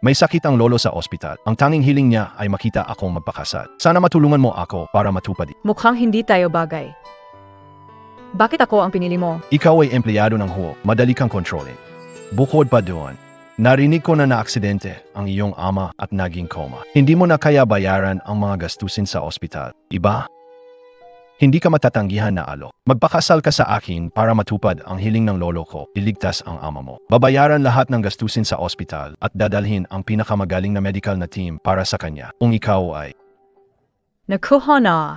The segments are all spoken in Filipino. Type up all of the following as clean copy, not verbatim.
May sakit ang lolo sa ospital. Ang tanging hiling niya ay makita akong magpakasal. Sana matulungan mo ako para matupad. Mukhang hindi tayo bagay. Bakit ako ang pinili mo? Ikaw ay empleyado ng huwag. Madali kang kontrolin. Bukod pa doon, narinig ko na naaksidente ang iyong ama at naging coma. Hindi mo na kaya bayaran ang mga gastusin sa ospital. Iba? Hindi ka matatanggihan na alok. Magpakasal ka sa akin para matupad ang hiling ng lolo ko. Iligtas ang ama mo. Babayaran lahat ng gastusin sa ospital at dadalhin ang pinakamagaling na medical na team para sa kanya. Kung ikaw ay... Nakuha na.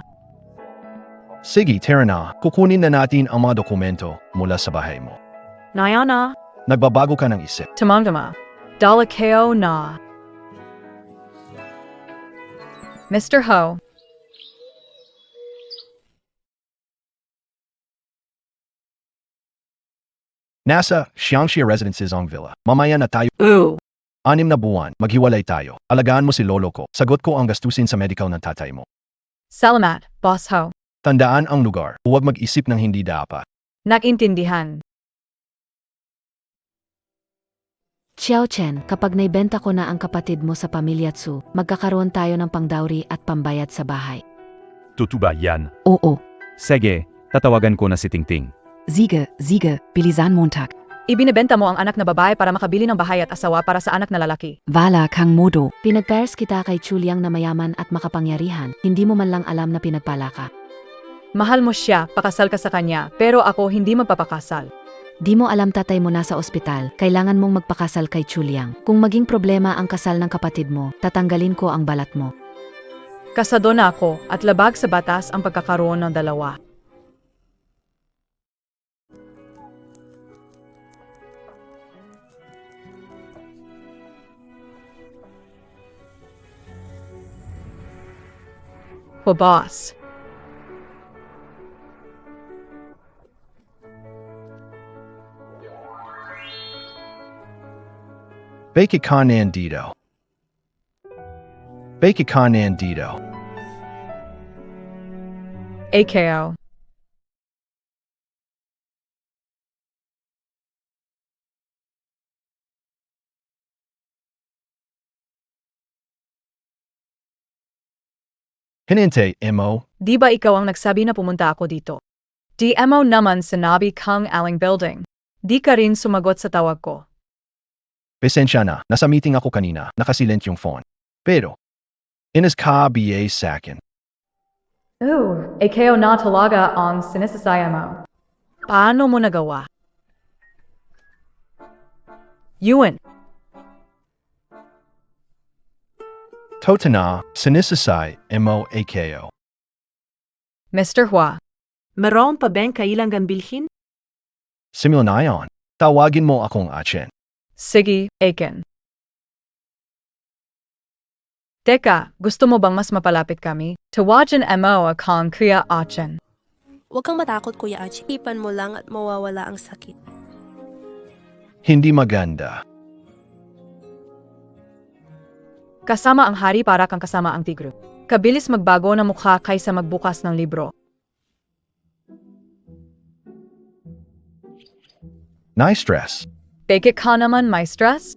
Sige, tara na. Kukunin na natin ang mga dokumento mula sa bahay mo. Nayana. Nagbabago ka ng isip. Tamangama. Dalakeo na. Mr. Ho. Nasa Xiangxia Residences ang villa. Mamaya na tayo. Ooh. 6 na buwan, maghiwalay tayo. Alagaan mo si lolo ko. Sagot ko ang gastusin sa medical ng tatay mo. Salamat, Boss Ho. Tandaan ang lugar. Huwag mag-isip ng hindi dapat. Nakintindihan. Xiao Chen, kapag naibenta ko na ang kapatid mo sa pamilya Tsu, magkakaroon tayo ng pangdawri at pambayad sa bahay. Totoo ba yan? Oo. Sige, tatawagan ko na si Tingting. Sige, bilisan Montag. Ibinebenta mo ang anak na babae para makabili ng bahay at asawa para sa anak na lalaki. Wala kang modo. Pinagpairs kita kay Chuliang na mayaman at makapangyarihan, hindi mo man lang alam na pinagpala ka. Mahal mo siya, pakasal ka sa kanya, pero ako hindi magpapakasal. Di mo alam tatay mo nasa ospital, kailangan mong magpakasal kay Chuliang. Kung maging problema ang kasal ng kapatid mo, tatanggalin ko ang balat mo. Kasado na ako at labag sa batas ang pagkakaroon ng dalawa. Boss. Bake ka nandito. Bake ka nandito. AKO. Hininte, mo. Di ba ikaw ang nagsabi na pumunta ako dito? Di mo naman sinabi kang aling building. Di ka rin sumagot sa tawag ko. Pasensya na, nasa meeting ako kanina, nakasilent yung phone. Pero, inas ka BA sa akin. Oh, AKO na talaga ang sinisasaya mo. Paano mo nagawa? Yun. Totana, sinisasay, mo AKO. Mr. Hua. Meron pa bang kailangan bilhin? Simulayon, tawagin mo akong Achen. Sige, Aiken. Teka, gusto mo bang mas mapalapit kami? Tawagan mo akong Kuya Achen. Huwag kang matakot, Kuya Archie. Ipan mo lang at mawawala ang sakit. Hindi maganda. Kasama ang hari para kang kasama ang tigre. Kabilis magbago ng mukha kaysa magbukas ng libro. Na-stress. Bakit ka naman may stress?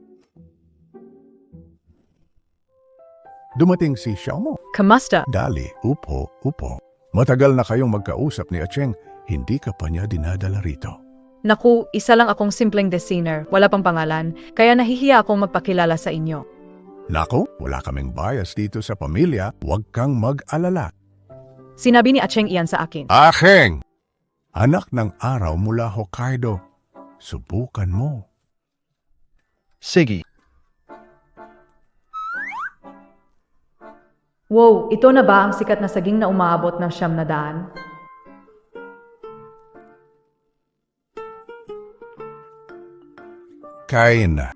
Dumating si Xiaomo. Kamusta? Dali, upo. Matagal na kayong magkausap ni Acheng, hindi ka pa niya dinadala rito. Naku, isa lang akong simpleng designer, wala pang pangalan, kaya nahihiya akong magpakilala sa inyo. Nako, wala kaming bias dito sa pamilya, huwag kang mag-alala. Sinabi ni Acheng iyan sa akin. Acheng! Anak ng araw mula Hokkaido. Subukan mo. Sige. Wow, ito na ba ang sikat na saging na umaabot ng 900? Kain na.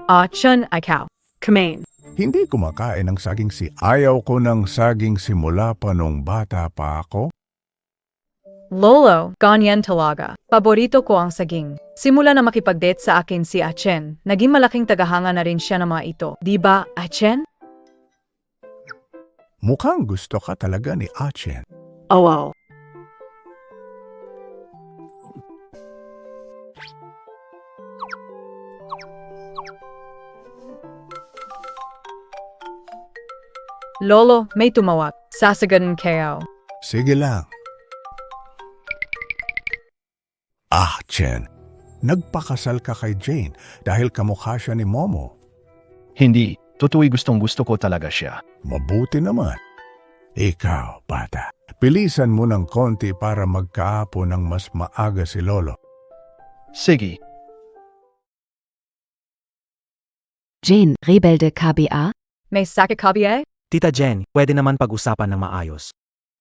Achen, ikaw. Kumain. Hindi kumakain ng saging si ayaw ko ng saging simula pa nung bata pa ako. Lolo, ganyan talaga. Paborito ko ang saging. Simula na makipag-date sa akin si Achen, naging malaking tagahanga na rin siya ng mga ito. Di ba, Achen? Mukhang gusto ka talaga ni Achen. Oh, wow. Lolo, may tumawag. Sasagadin kayo. Sige lang. Chen, nagpakasal ka kay Jane dahil kamukha siya ni Momo. Hindi, totoo'y gustong-gusto ko talaga siya. Mabuti naman. Ikaw, bata, pilisan mo ng konti para magkaapo ng mas maaga si Lolo. Sige, Jane, rebelde KBA? May sakit ka ba? Tita Jen, pwede naman pag-usapan ng maayos.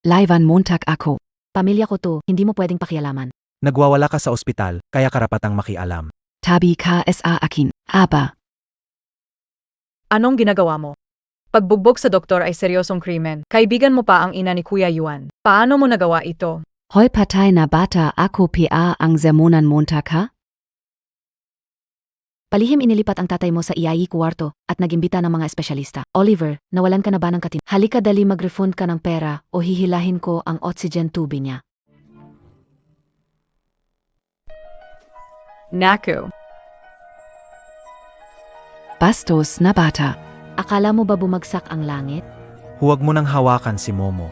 Live Montag ako. Pamilya ko to, hindi mo pwedeng pakialaman. Nagwawala ka sa ospital, kaya karapatang makialam. Tabi ka sa akin, aba. Anong ginagawa mo? Pagbugbog sa doktor ay seryosong krimen. Kaibigan mo pa ang ina ni Kuya Yuan. Paano mo nagawa ito? Hoy patay na bata ako PA ang Zemunan Montag ha? Palihim inilipat ang tatay mo sa IAI kuwarto at nagimbita ng mga espesyalista. Oliver, nawalan ka na ba ng katin? Halika dali mag-refund ka ng pera o hihilahin ko ang oxygen tube niya. Naku. Bastos na bata. Akala mo ba bumagsak ang langit? Huwag mo nang hawakan si Momo.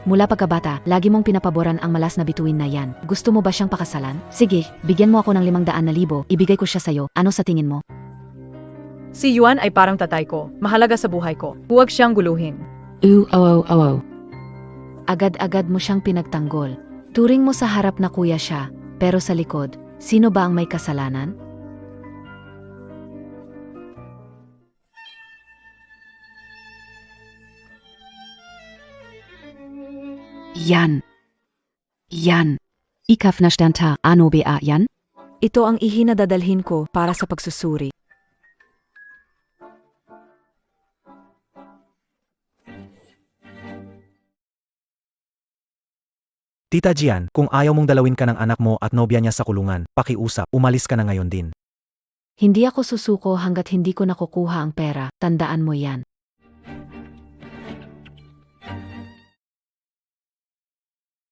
Mula pagkabata, lagi mong pinapaboran ang malas na bituin na yan. Gusto mo ba siyang pakasalan? Sige, bigyan mo ako ng 500,000, ibigay ko siya sa'yo. Ano sa tingin mo? Si Yuan ay parang tatay ko. Mahalaga sa buhay ko. Huwag siyang guluhin. Agad-agad mo siyang pinagtanggol. Turing mo sa harap na kuya siya, pero sa likod, sino ba ang may kasalanan? Yan. Ikaf na stanta, ano ba yan? Ito ang ihinadadalhin ko para sa pagsusuri. Tita Jian, kung ayaw mong dalawin ka ng anak mo at nobya niya sa kulungan, pakiusap, umalis ka na ngayon din. Hindi ako susuko hanggat hindi ko nakukuha ang pera, tandaan mo yan.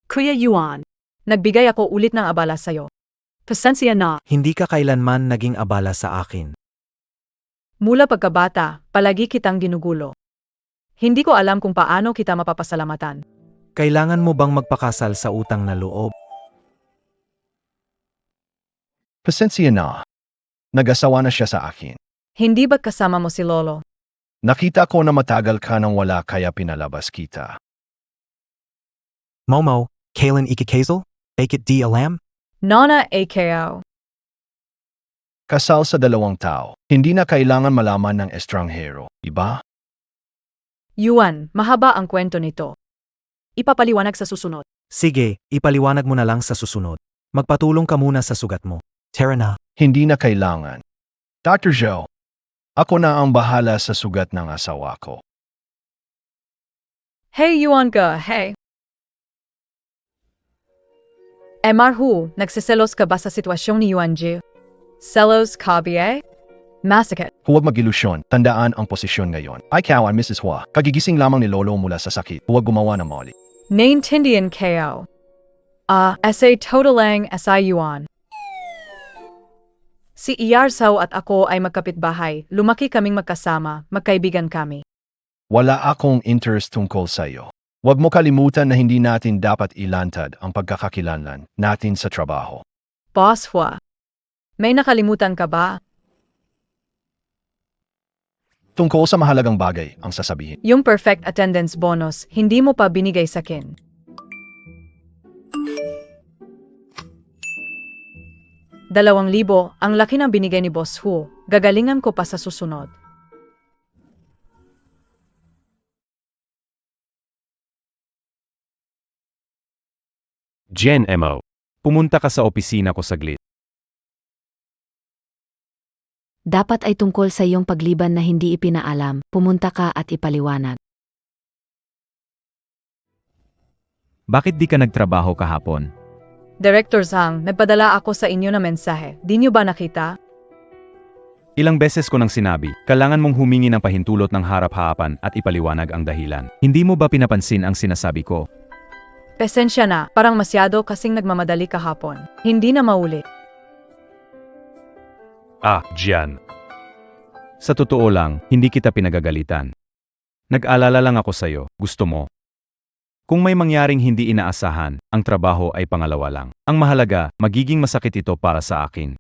Kuya Yuan, Nagbigay ako ulit ng abala sa'yo. pasensya na. Hindi ka kailanman naging abala sa akin. Mula pagkabata, palagi kitang ginugulo. Hindi ko alam kung paano kita mapapasalamatan. Kailangan mo bang magpakasal sa utang na loob? pasensya na. Nag-asawa na siya sa akin. Hindi ba't kasama mo si Lolo? Nakita ko na matagal ka nang wala kaya pinalabas kita. Momo, Kailan ikikazel? Bakit di alam? Nana AKO. Kasal sa 2 tao. Hindi na kailangan malaman ng estranghero, iba? Yuan, mahaba ang kwento nito. Ipapaliwanag sa susunod. Sige, ipaliwanag mo na lang sa susunod. Magpatulong ka muna sa sugat mo. Tara na. Hindi na kailangan. Dr. Zhou, ako na ang bahala sa sugat ng asawa ko. Hey Yuan ka, hey. Marhu, nagsiselos ka ba sa sitwasyon ni Yuan Ji? Selos ka ba? Masakit. Huwag mag-ilusyon, tandaan ang posisyon ngayon. Ay kawan, Mrs. Hua, kagigising lamang ni Lolo mula sa sakit. Huwag gumawa ng mali. Naintindihan KO. Sa totalang sa Yuan. Si Iyarsao at ako ay magkapitbahay. Lumaki kaming magkasama, magkaibigan kami. Wala akong interest tungkol sa iyo. Huwag mo kalimutan na hindi natin dapat ilantad ang pagkakakilanlan natin sa trabaho. Boss Hua, may nakalimutan ka ba? Tungkol sa mahalagang bagay ang sasabihin. Yung perfect attendance bonus, hindi mo pa binigay sa akin. $2,000, ang laki ng binigay ni Boss Hu. Gagalingan ko pa sa susunod. Jen Mo. Pumunta ka sa opisina ko saglit. Dapat ay tungkol sa iyong pagliban na hindi ipinaalam, pumunta ka at ipaliwanag. Bakit di ka nagtrabaho kahapon? Director Zhang, nagpadala ako sa inyo na mensahe. Di niyo ba nakita? Ilang beses ko nang sinabi, kailangan mong humingi ng pahintulot ng harap-harapan at ipaliwanag ang dahilan. Hindi mo ba pinapansin ang sinasabi ko? Pasensya na, parang masyado kasing nagmamadali kahapon. Hindi na maulit. Gian. Sa totoo lang, hindi kita pinagagalitan. Nag-alala lang ako sa'yo, gusto mo. Kung may mangyaring hindi inaasahan, ang trabaho ay pangalawa lang. Ang mahalaga, magiging masakit ito para sa akin.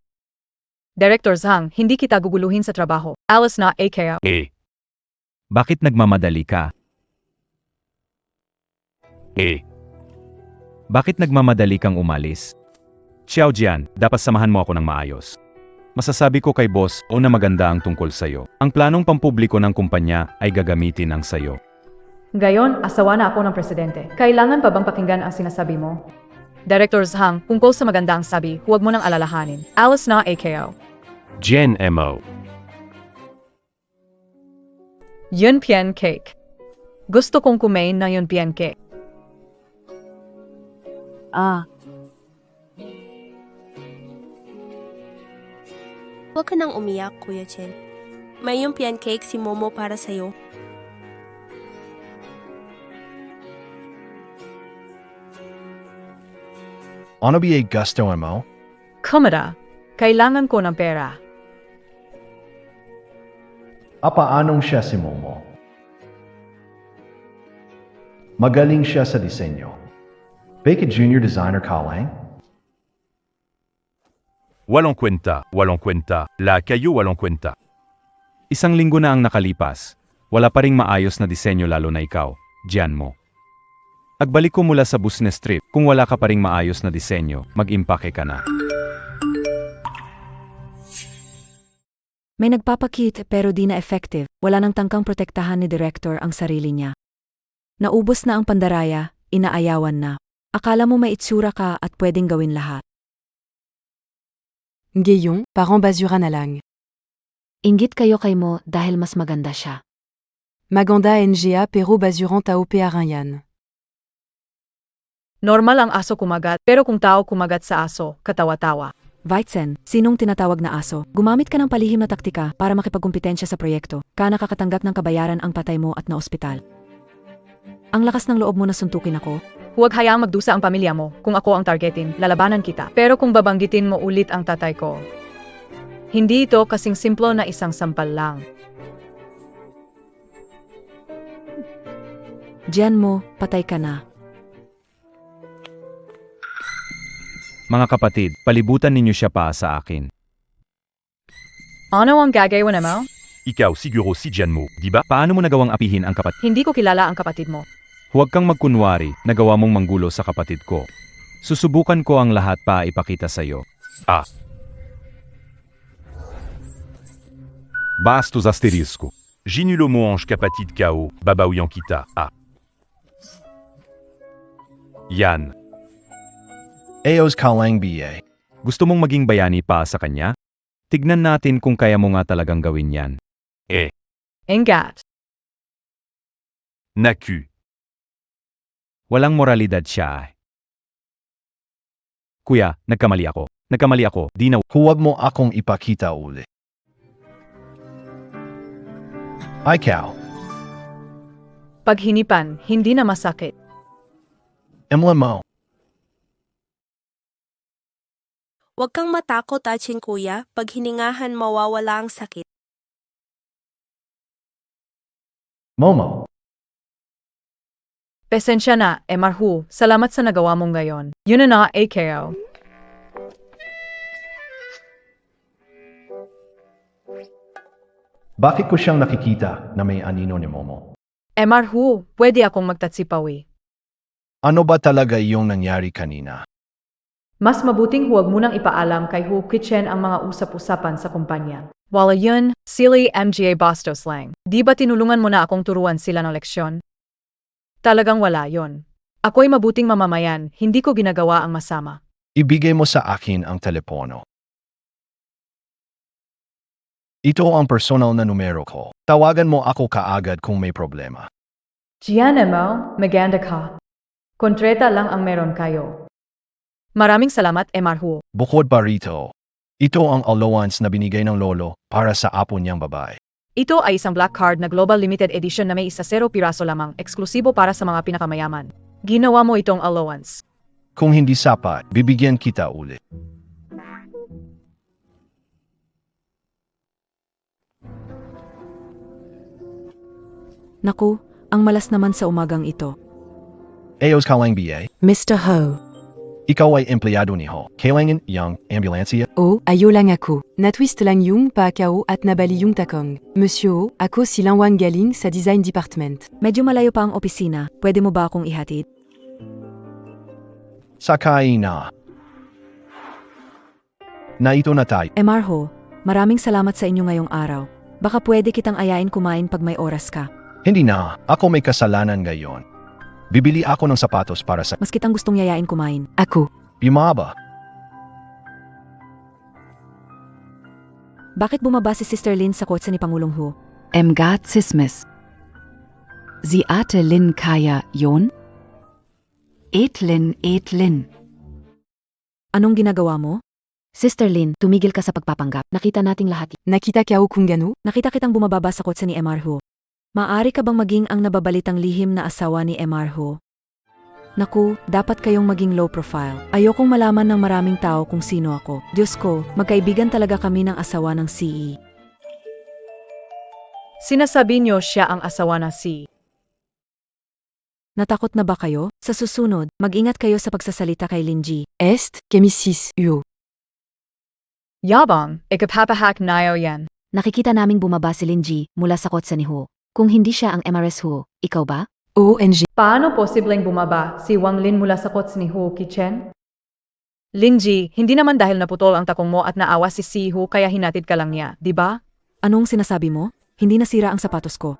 Director Zhang, hindi kita guguluhin sa trabaho. Alice na AKO. Bakit nagmamadali ka? Bakit nagmamadali kang umalis? Xiao Jian, dapat samahan mo ako ng maayos. Masasabi ko kay boss o na maganda ang tungkol sa'yo. Ang planong pampubliko ng kumpanya ay gagamitin ang sa'yo. Gayon, asawa na ako ng presidente. Kailangan pa bang pakinggan ang sinasabi mo? Director Zhang, tungkol sa maganda ang sabi, huwag mo nang alalahanin. Alice na AKO. Jen Mo. Yun pian cake. Gusto kong kumain ng yun pian cake. Huwag ka nang umiyak, Kuya Chen. May yung pancake si Momo para sa'yo. Ano ba gusto mo? Kumada, kailangan ko ng pera. Paanong siya si Momo? Magaling siya sa disenyo. Bakit junior designer ka lang? Walang kwenta, la kayo walang kwenta. Isang linggo na ang nakalipas. Wala pa ring maayos na disenyo lalo na ikaw, Jian mo. Agbalik ko mula sa business trip, kung wala ka pa ring maayos na disenyo, mag-impake ka na. May nagpapakit pero di na effective. Wala nang tangkang protektahan ni director ang sarili niya. Naubos na ang pandaraya, inaayawan na. Akala mo may itsura ka at pwedeng gawin lahat. Gayon, parang basura na lang. Inggit kayo kay mo dahil mas maganda siya. Maganda NGA pero basurant tao pearan yan. Normal ang aso kumagat, pero kung tao kumagat sa aso, katawa-tawa. Weizen, sinong tinatawag na aso? Gumamit ka ng palihim na taktika para makipagkumpetensya sa proyekto. Ka nakakatanggap ng kabayaran ang patay mo at na ospital. Ang lakas ng loob mo na suntukin ako. Huwag hayaang magdusa ang pamilya mo. Kung ako ang targetin, lalabanan kita. Pero kung babanggitin mo ulit ang tatay ko, hindi ito kasing simplo na isang sampal lang. Diyan mo, patay ka na. Mga kapatid, palibutan ninyo siya pa sa akin. Ano ang gagawin mo? Ikaw siguro si Jian mo, di ba? Paano mo nagawang apihin ang kapatid? Hindi ko kilala ang kapatid mo. Huwag kang magkunwari, nagawa mong manggulo sa kapatid ko. Susubukan ko ang lahat pa ipakita sa'yo. Bastos asterisco. Ginulo mo ange kapatid kao, babawian kita. Yan. Eos ka lang BA. Gusto mong maging bayani pa sa kanya? Tignan natin kung kaya mo nga talagang gawin yan. Ingat. Naku. Walang moralidad siya. Kuya, nagkamali ako. Di na... Huwag mo akong ipakita uli. Ikaw, Pag hinipan, hindi na masakit. Emla mo. Huwag kang matakot, Achin Kuya. Pag hiningahan, mawawala ang sakit. Momo. Pasensya na, Marhu. Salamat sa nagawa mong ngayon. Yun na AKO. Bakit ko siyang nakikita na may anino ni Momo? Marhu, pwede akong magtatsipawi. Ano ba talaga yung nangyari kanina? Mas mabuting huwag munang ipaalam kay Hu Kitchen ang mga usap-usapan sa kumpanya. Wala yun, silly MGA Bastos lang. Di ba tinulungan mo na akong turuan sila ng leksyon? Talagang wala yon. Ako'y mabuting mamamayan, hindi ko ginagawa ang masama. Ibigay mo sa akin ang telepono. Ito ang personal na numero ko. Tawagan mo ako kaagad kung may problema. Gianna mo, maganda ka. Kontreta lang ang meron kayo. Maraming salamat, Marhu. Bukod pa rito, ito ang allowance na binigay ng lolo para sa apo niyang babae. Ito ay isang black card na global limited edition na may 0 piraso lamang, eksklusibo para sa mga pinakamayaman. Ginawa mo itong allowance. Kung hindi sapat, bibigyan kita ulit. Naku, ang malas naman sa umagang ito. Ayos ka lang BA. Mr. Ho. Ikaw ay empleyado ni Ho. Kailangan yung ambulansya. O, ayo lang ako. Natwist lang yung pakao at nabali yung takong. Monsieur O, ako si Langwan galing sa design department. Medyo malayo pa ang opisina. Pwede mo ba akong ihatid? Sakay na. Na ito na tayo. MR Ho, maraming salamat sa inyo ngayong araw. Baka pwede kitang ayain kumain pag may oras ka. Hindi na. Ako may kasalanan ngayon. Bibili ako ng sapatos para sa Mas kitang gustong yayain kumain. Ako. Yumaba. Bakit bumaba si Sister Lin sa kotse ni Pangulong Ho? Sismis. Sie Ate Lin Kaya Yon? Lin. Anong ginagawa mo? Sister Lin, tumigil ka sa pagpapanggap. Nakita nating lahat. Nakita kao kung gano? Nakita kitang bumababa sa kotse ni MR Ho. Maaari ka bang maging ang nababalitang lihim na asawa ni MR Ho? Naku, dapat kayong maging low profile. Ayokong malaman ng maraming tao kung sino ako. Diyos ko, magkaibigan talaga kami ng asawa ng CE. Sinasabi niyo siya ang asawa ng CE. Natakot na ba kayo? Sa susunod, mag-ingat kayo sa pagsasalita kay Linji. Est, kemisis, uo. Yabang, ikapapahak nayo yan. Nakikita naming bumaba si Linji mula sa kotse ni Ho. Kung hindi siya ang MRS Ho, ikaw ba? ONG. Paano posibleng bumaba si Wang Lin mula sa kotse ni Hu Qichen? Linji, hindi naman dahil naputol ang takong mo at naawa si Hu kaya hinatid ka lang niya, di ba? Anong sinasabi mo? Hindi nasira ang sapatos ko.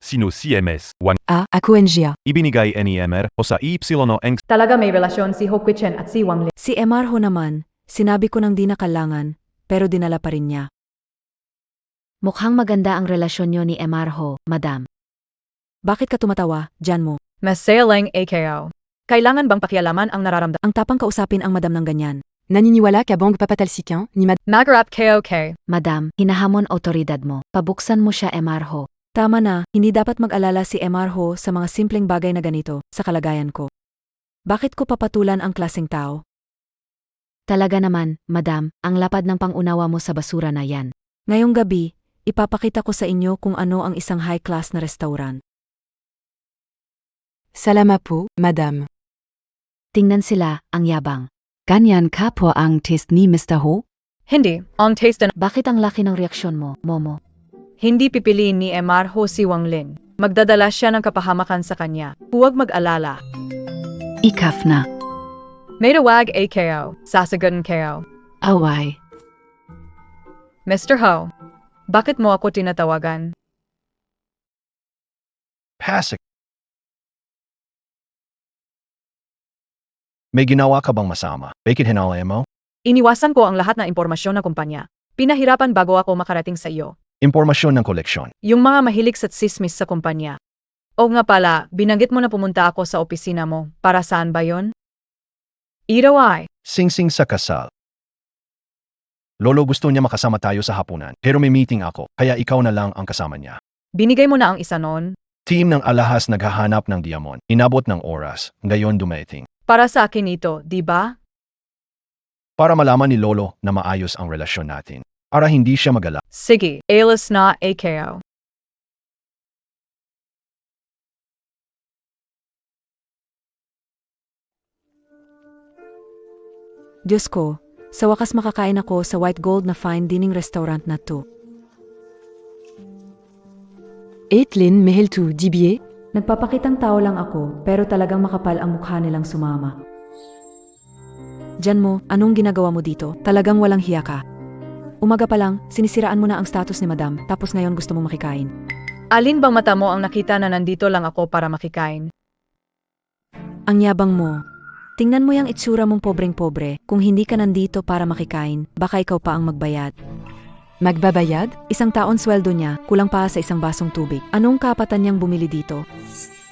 Sino CMS, Wang, Ako NGA. ibinigay ni MR o sa YO ang Talaga may relasyon si Hu Qichen at si Wang Lin. Si MR Ho naman, sinabi ko nang di na kailangan, pero dinala pa rin niya. Mukhang maganda ang relasyon niyo ni MR Ho, madam. Bakit ka tumatawa, dyan mo? Masaya lang AKO. Kailangan bang pakialaman ang nararamdaman? Ang tapang kausapin ang madam ng ganyan. Naniniwala ka bang papatalsikan ni Magarap KOK. Madam, hinahamon autoridad mo. Pabuksan mo siya MR Ho. Tama na, hindi dapat mag-alala si MR Ho sa mga simpleng bagay na ganito, sa kalagayan ko. Bakit ko papatulan ang klaseng tao? Talaga naman, madam, ang lapad ng pangunawa mo sa basura na yan. Ngayong gabi, ipapakita ko sa inyo kung ano ang isang high-class na restaurant. Salama po, madam. Tingnan sila, ang yabang. Ganyan ka po ang taste ni Mr. Ho? Hindi, ang taste na Bakit ang laki ng reaksyon mo, Momo? hindi pipiliin ni MR Ho si Wang Lin. Magdadala siya ng kapahamakan sa kanya. Huwag mag-alala. Ikaf na. May tawag AKO. Sasagutin KO. Away. Mr. Ho, bakit mo ako tinatawagan? Pasik. May ginawa ka bang masama? Bakit hinalay mo? Iniwasan ko ang lahat ng impormasyon ng kumpanya. Pinahirapan bago ako makarating sa iyo. Impormasyon ng koleksyon. Yung mga mahilig sa tsismis sa kumpanya. O nga pala, binanggit mo na pumunta ako sa opisina mo. Para saan ba yon? Iraw ay. Singsing sa kasal. Lolo gusto niya makasama tayo sa hapunan, pero may meeting ako, kaya ikaw na lang ang kasama niya. Binigay mo na ang isa noon. Team ng alahas naghahanap ng diamond. Inabot ng oras, ngayon dumating. Para sa akin ito, di ba? Para malaman ni Lolo na maayos ang relasyon natin. Para hindi siya magala. Sige, alis na AKO. Diyos ko, sa wakas makakain ako sa white gold na fine dining restaurant na to. Etlin meheltu dibie. Nagpapakitang tao lang ako, pero talagang makapal ang mukha nilang sumama. Diyan mo, anong ginagawa mo dito? Talagang walang hiya ka. Umaga pa lang, sinisiraan mo na ang status ni madam, tapos ngayon gusto mo makikain. Alin bang mata mo ang nakita na nandito lang ako para makikain? Ang yabang mo. Tingnan mo yung itsura mong pobreng-pobre. Kung hindi ka nandito para makikain, baka ikaw pa ang magbayad. Magbabayad? Isang taon sweldo niya, kulang pa sa isang basong tubig. Anong kapatan niyang bumili dito?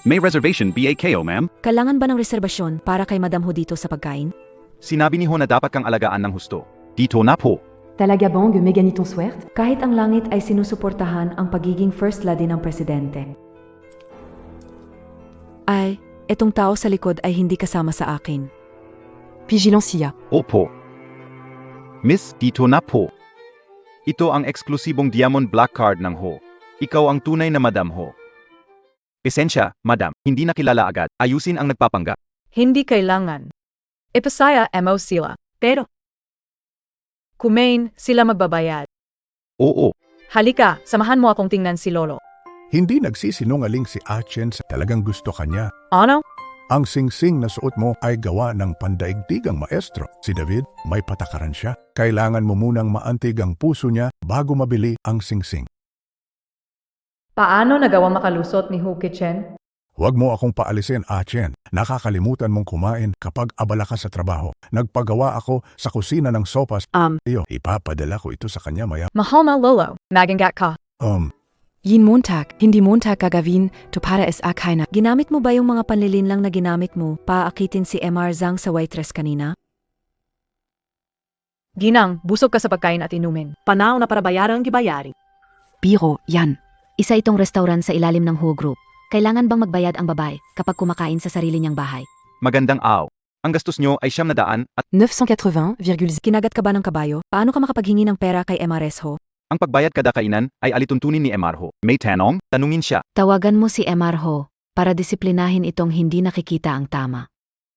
May reservation BAKO, ma'am. Kailangan ba ng reserbasyon para kay madam ho dito sa pagkain? Sinabi ni Ho na dapat kang alagaan ng husto. Dito na po. Talaga bang meganitong swert? Kahit ang langit ay sinusuportahan ang pagiging first lady ng presidente. Ay, etong tao sa likod ay hindi kasama sa akin. Vigilancia. Opo. Miss, dito na po. Ito ang eksklusibong Diamond Black Card ng Ho. Ikaw ang tunay na Madam Ho. Esensya, madam, hindi na kilala agad. Ayusin ang nagpapanggap. Hindi kailangan. Ipasaya mo sila. Pero, kumain sila magbabayad. Oo. Halika, samahan mo akong tingnan si Lolo. Hindi nagsisinungaling si Achen sa talagang gusto kanya. Ano? Ang singsing na suot mo ay gawa ng pandaigdigang maestro. Si David, may patakaran siya. Kailangan mo munang maantig ang puso niya bago mabili ang singsing. Paano nagawa makalusot ni Hu Kitchen? Huwag mo akong paalisin, Achen. Nakakalimutan mong kumain kapag abala ka sa trabaho. Nagpagawa ako sa kusina ng sopas. Iyo, ipapadala ko ito sa kanya maya. Mahal na Lolo, magangat ka. Yin Montag, hindi Montag gagawin, to para es keiner. Ginamit mo ba yung mga panlilin lang na ginamit mo paakitin si MR Zhang sa waitress kanina? Ginang, busog ka sa pagkain at inumin. Panahon na para bayaran ang gibayari. Biro, yan. Isa itong restaurant sa ilalim ng Ho Group. Kailangan bang magbayad ang babae kapag kumakain sa sarili niyang bahay? Magandang aw. Ang gastos nyo ay 900 at 980,000. Kinagat ka ba ng kabayo? Paano ka makapaghingi ng pera kay MRS Ho? ang pagbayad kada kainan ay alituntunin ni Emarho. May tanong? Tanungin siya. Tawagan mo si MR Ho para disiplinahin itong hindi nakikita ang tama.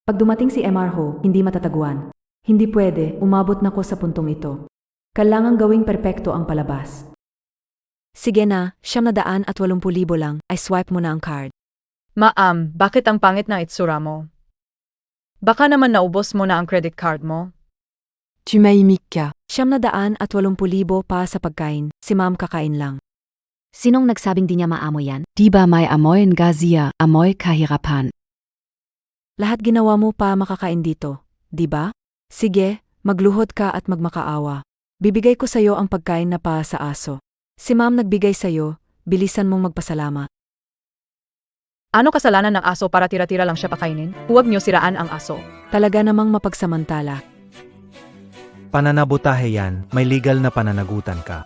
Pag dumating si MR Ho, hindi matataguan. Hindi pwede, umabot na ko sa puntong ito. Kailangan gawing perpekto ang palabas. Sige na, 980,000 lang, ay swipe mo na ang card. Ma'am, bakit ang pangit na itsura mo? Baka naman naubos mo na ang credit card mo? Tu m'as ka. 980,000 pa sa pagkain, si ma'am kakain lang. Sinong nagsabing di niya maamoy yan? Di ba may amoy ngazia, amoy kahirapan? Lahat ginawa mo pa makakain dito, di ba? Sige, magluhod ka at magmakaawa. Bibigay ko sayo ang pagkain na pa sa aso. Si ma'am nagbigay sayo, bilisan mong magpasalamat. Ano kasalanan ng aso para tira-tira lang siya pakainin? Huwag niyo siraan ang aso. Talaga namang mapagsamantala. Pananabotahe yan, may legal na pananagutan ka.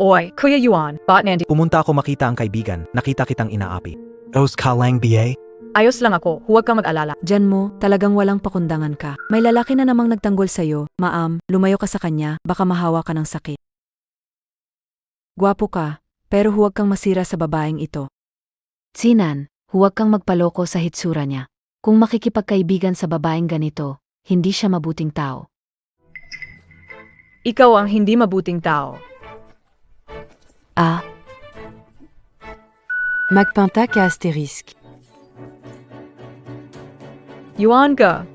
Oy, Kuya Yuan, ba't nandi? Pumunta ako makita ang kaibigan, nakita kitang inaapi. Os kalang BA? Ayos lang ako, huwag kang mag-alala. Diyan mo, talagang walang pakundangan ka. May lalaki na namang nagtanggol sayo, ma'am, lumayo ka sa kanya, baka mahawa ka ng sakit. Gwapo ka, pero huwag kang masira sa babaeng ito. Sinan, huwag kang magpaloko sa hitsura niya. Kung makikipagkaibigan sa babaeng ganito, hindi siya mabuting tao. Ikaw ang hindi mabuting tao. Magpanta ka asterisk. Yuan ka.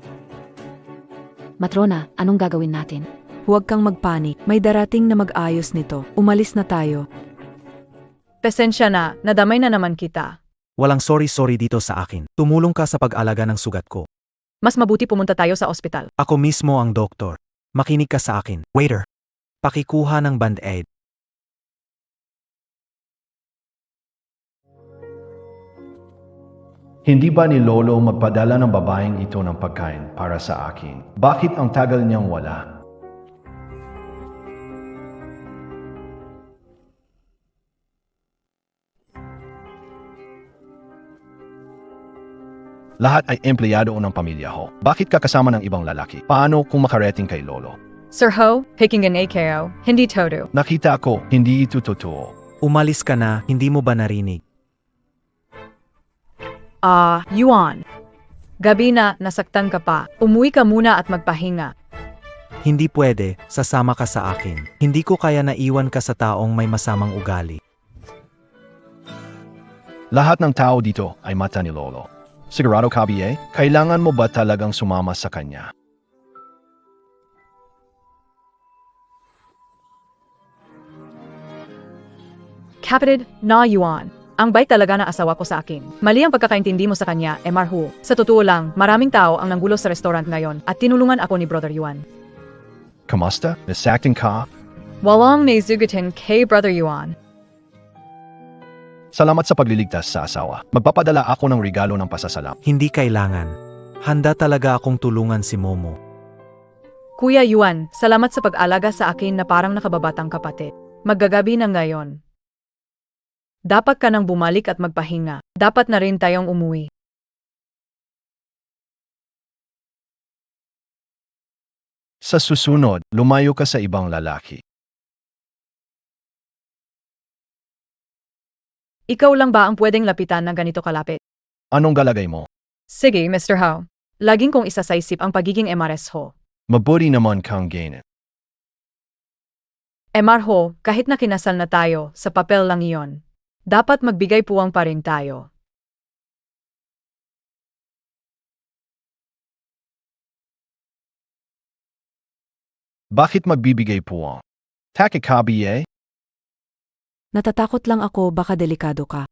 Matrona, anong gagawin natin? Huwag kang magpanik, may darating na mag-ayos nito. Umalis na tayo. Pasensya na, nadamay na naman kita. Walang sorry dito sa akin. Tumulong ka sa pag-alaga ng sugat ko. Mas mabuti pumunta tayo sa ospital. Ako mismo ang doktor. Makinig ka sa akin. Waiter, pakikuha ng band-aid. Hindi ba ni Lolo magpadala ng babaeng ito ng pagkain para sa akin? Bakit ang tagal niyang wala? Lahat ay empleyado ng pamilya Ho. Bakit ka kasama ng ibang lalaki? Paano kung makarating kay Lolo? Sir Ho, Pekingan AKO, hindi todo. Nakita ko, hindi ito totoo. Umalis ka na, hindi mo ba narinig? Yuan. Gabi na, nasaktan ka pa. Umuwi ka muna at magpahinga. Hindi pwede, sasama ka sa akin. Hindi ko kaya na iwan ka sa taong may masamang ugali. Lahat ng tao dito ay mata ni Lolo. Sigurado ka, BA? Kailangan mo ba talagang sumama sa kanya? Kapatid, na Yuan. Ang bait talaga na asawa ko sa akin. Mali ang pagkakaintindi mo sa kanya, Emarhu. Sa totoo lang, maraming tao ang nanggulo sa restaurant ngayon at tinulungan ako ni Brother Yuan. Kamusta? Nasaktan ka? Walang may zugutin kay Brother Yuan. Salamat sa pagliligtas sa asawa. Magpapadala ako ng regalo ng pasasalam. Hindi kailangan. Handa talaga akong tulungan si Momo. Kuya Yuan, salamat sa pag-alaga sa akin na parang nakababatang kapatid. Maggagabi na ngayon. Dapat ka nang bumalik at magpahinga. Dapat na rin tayong umuwi. Sa susunod, lumayo ka sa ibang lalaki. Ikaw lang ba ang pwedeng lapitan ng ganito kalapit? Anong galagay mo? Sige, Mr. Howe. Laging kong isa sa isip ang pagiging MRS ho. Mabuti naman kang ganit. MR ho, kahit na kinasal na tayo, sa papel lang iyon. Dapat magbigay puwang pa rin tayo. Bakit magbibigay puwang? Takikabiye? Natatakot lang ako baka delikado ka.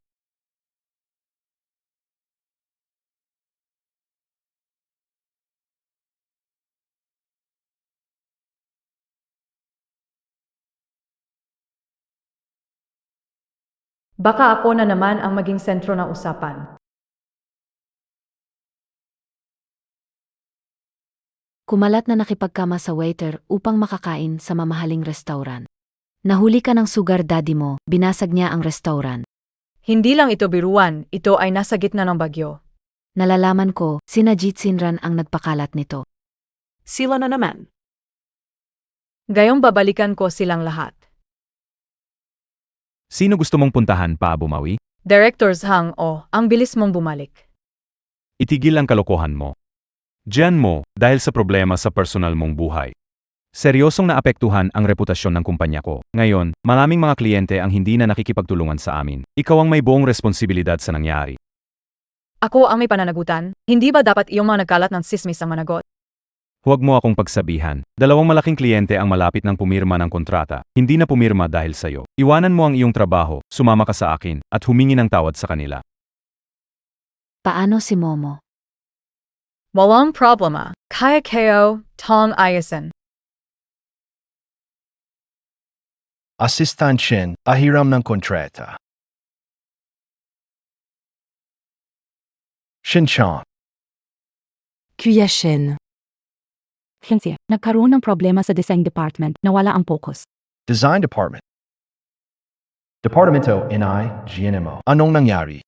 Baka ako na naman ang maging sentro ng usapan. Kumalat na nakipagkama sa waiter upang makakain sa mamahaling restaurant. Nahuli ka ng sugar daddy mo, binasag niya ang restaurant. Hindi lang ito biruan, ito ay nasa gitna ng bagyo. Nalalaman ko, sina Jeet Sinran ang nagpakalat nito. Sila na naman. Gayong babalikan ko silang lahat. Sino gusto mong puntahan pa bumawi? Directors Hang o, ang bilis mong bumalik. Itigil ang kalokohan mo. Diyan mo, dahil sa problema sa personal mong buhay. Seryosong naapektuhan ang reputasyon ng kumpanya ko. Ngayon, maraming mga kliyente ang hindi na nakikipagtulungan sa amin. Ikaw ang may buong responsibilidad sa nangyari. Ako ang may pananagutan, hindi ba dapat iyong mga nagkalat ng sismis ang managot? Huwag mo akong pagsabihan. 2 malaking kliyente ang malapit ng pumirma ng kontrata. Hindi na pumirma dahil sa'yo. Iwanan mo ang iyong trabaho, sumama ka sa akin, at humingi ng tawad sa kanila. Paano si Momo? Walang problema, kaya kayo, tong ayasan. Asistansyen, ahiram ng kontrata. Shinchan. Kuya-shen. Siyempre, nagkaroon ng problema sa design department, nawala ang focus. Design Department. Departamento NI GNMO. Anong nangyari?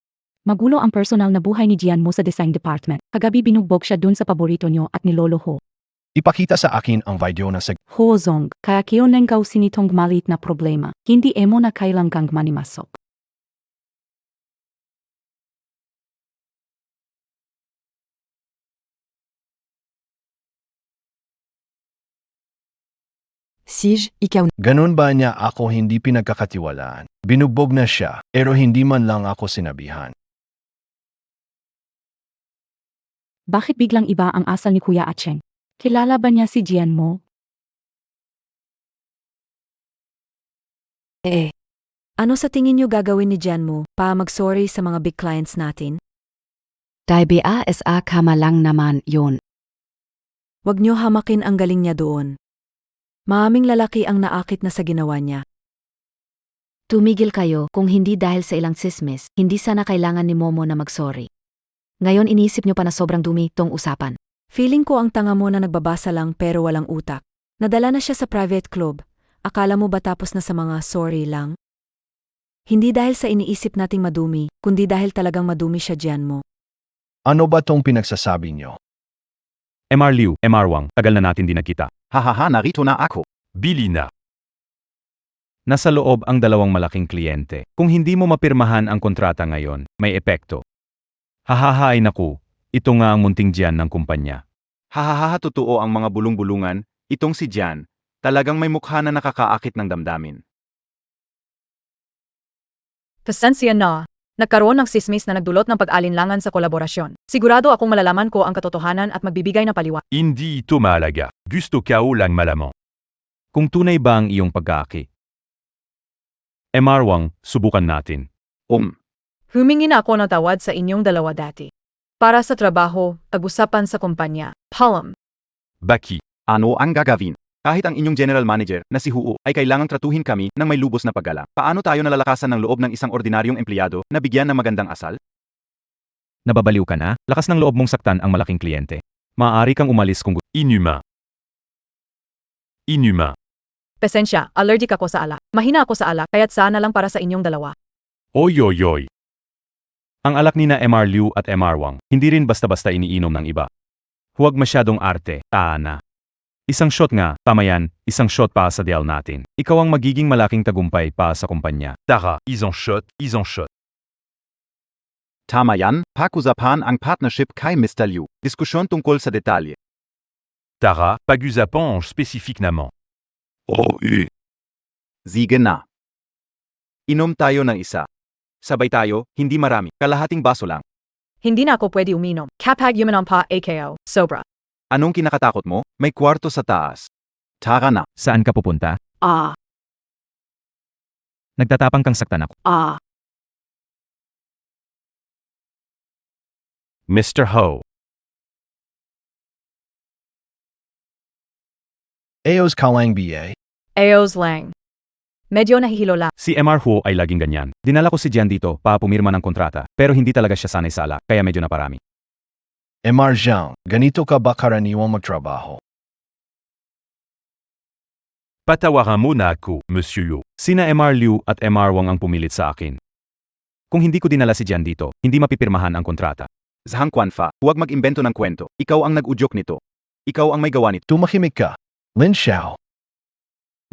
Magulo ang personal na buhay ni Jian mo sa design department. Kagabi binugbog siya dun sa paborito niyo at nilolo ho. Ipakita sa akin ang video na sa Ho Zong, kaya kiyon lang gaw sinitong malit na problema. Hindi emo na kailangang manimasok. Sige, ikaw ganun ba niya ako hindi pinagkakatiwalaan? Binugbog na siya, pero hindi man lang ako sinabihan. Bakit biglang iba ang asal ni Kuya Acheng? Kilala ba niya si Jian mo? Ano sa tingin niyo gagawin ni Jian mo para mag-sorry sa mga big clients natin? DBASA kama lang naman yun. Huwag niyo hamakin ang galing niya doon. Maraming lalaki ang naakit na sa ginawa niya. Tumigil kayo kung hindi dahil sa ilang sismis, hindi sana kailangan ni Momo na mag-sorry. Ngayon iniisip niyo pa na sobrang dumi tong usapan. Feeling ko ang tanga mo na nagbabasa lang pero walang utak. Nadala na siya sa private club. Akala mo ba tapos na sa mga sorry lang? Hindi dahil sa iniisip nating madumi, kundi dahil talagang madumi siya Jian mo. Ano ba tong pinagsasabi niyo? MR Liu, MR Wang, tagal na natin di nakita. Hahaha, narito na ako. Bili na. Nasa loob ang 2 malaking kliyente. Kung hindi mo mapirmahan ang kontrata ngayon, may epekto. Hahaha ay naku, ito nga ang munting Jian ng kumpanya. Hahaha, totoo ang mga bulong-bulungan. Itong si Jan, talagang may mukha na nakakaakit ng damdamin. Pasensya na, nagkaroon ng sismis na nagdulot ng pag-alinlangan sa kolaborasyon. Sigurado akong malalaman ko ang katotohanan at magbibigay ng paliwanag. Hindi ito mahalaga. Gusto ko lang malaman. Kung tunay ba ang iyong pag-aaki. MR Wang, subukan natin. Humingi na ako ng tawad sa inyong dalawa dati. Para sa trabaho, pag-usapan sa kumpanya. Palam. Baki. Ano ang gagawin? Kahit ang inyong general manager na si Huo ay kailangang tratuhin kami ng may lubos na paggalang. Paano tayo nalalakasan ng loob ng isang ordinaryong empleyado na bigyan ng magandang asal? Nababaliw ka na? Lakas ng loob mong saktan ang malaking kliyente. Maaari kang umalis kung gusto. Inuma. Pasensya, allergic ako sa alak. Mahina ako sa alak, kaya't sana lang para sa inyong dalawa. Oy. Ang alak ni na MR Liu at MR Wang, hindi rin basta-basta iniinom ng iba. Huwag masyadong arte, na. Isang shot nga, tama yan, isang shot pa sa deal natin. Ikaw ang magiging malaking tagumpay pa sa kumpanya. Tara, isang shot. Tama yan, pakusapan ang partnership kay Mr. Liu. Diskusyon tungkol sa detalye. Tara, pag-usapan spécifique naman. Sige na. Inom tayo ng isa. Sabay tayo, hindi marami, kalahating baso lang. Hindi na ako pwede uminom. Kapag yumanon pa AKO, sobra. Anong kinakatakot mo? May kwarto sa taas. Tara na. Saan ka pupunta? Nagtatapang kang saktan ako. Mr. Ho. Aos Kalang BA. Aos lang. Medyo nahihilo lang. Si MR Ho ay laging ganyan. Dinala ko si Jian dito para pumirma ng kontrata, pero hindi talaga siya sanay sa alak, kaya medyo naparami. MR Zhang, ganito ka ba karaniwang magtrabaho? Patawaran muna ako, Monsieur Yu. Sina MR Liu at MR Wang ang pumilit sa akin. Kung hindi ko dinala si Jian dito, hindi mapipirmahan ang kontrata. Zhang Quanfa, huwag mag-imbento ng kwento. Ikaw ang nag-udyok nito. Ikaw ang may gawa nito. Tumahimik ka. Lin Xiao.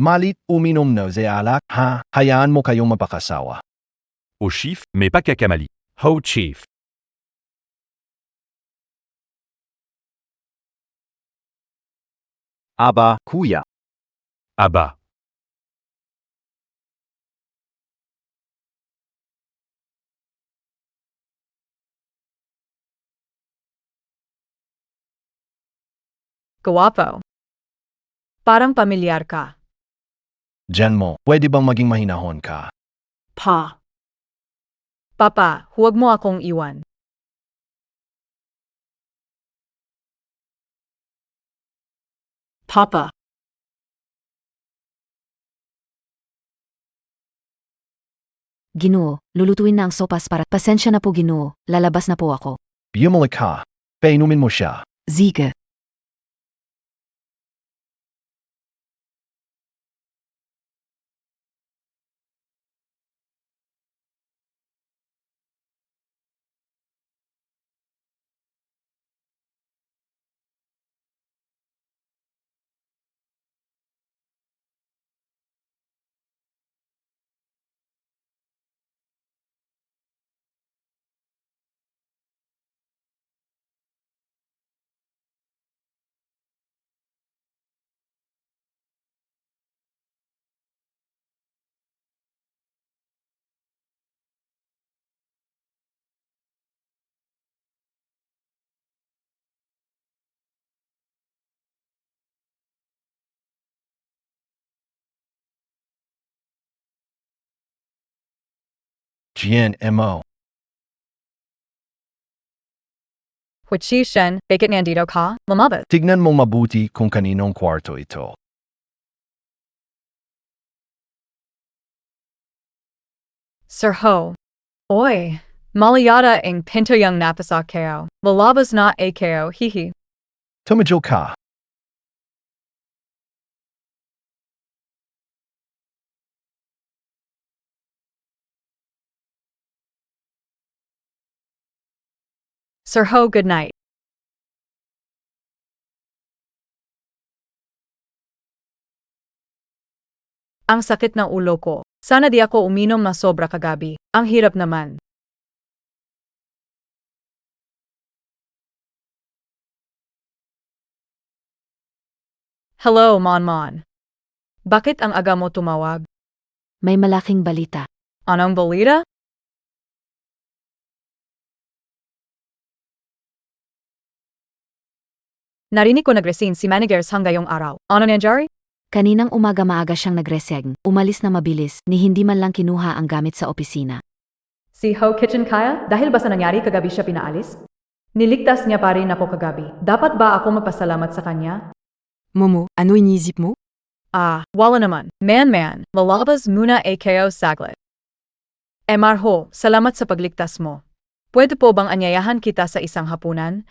Malit uminom na sa alak, ha? Hayaan mo kayong mapakasawa. Au chief, mais pas kakamali. Ho chief. Aba, kuya. Aba. Guwapo. Parang pamilyar ka. Diyan mo, pwede bang maging mahinahon ka? Papa, huwag mo akong iwan. Papa. Ginoo, lulutuin na ang sopas para pasensya na po Ginoo, lalabas na po ako. Bumalik ka. Painumin mo siya. Ziege. Jian Mo. Huchishen, bakit nandito ka, mamabot? Tignan mo mabuti kung kaninong kwarto ito. Sir Ho. Oy, malayada ang pinto yung napasa kayo. Lalabas na AKO, hihi. Tumadyo ka. Sir Ho, good night. Ang sakit ng ulo ko. Sana di ako uminom na sobra kagabi. Ang hirap naman. Hello, Mon. Bakit ang aga mo tumawag? May malaking balita. Anong balita? Narinig ko nag-resign si Manigers hanggang araw. Ano nangyari? Kaninang umaga maaga siyang nagresign, umalis na mabilis, ni hindi man lang kinuha ang gamit sa opisina. Si Ho Kitchen kaya? Dahil ba sa nangyari kagabi siya pinaalis? Niligtas niya pa rin ako kagabi. Dapat ba ako magpasalamat sa kanya? Momo, ano iniisip mo? Wala naman. Man, lalabas muna AKO saglit. MR Ho, salamat sa pagligtas mo. Pwede po bang anyayahan kita sa isang hapunan?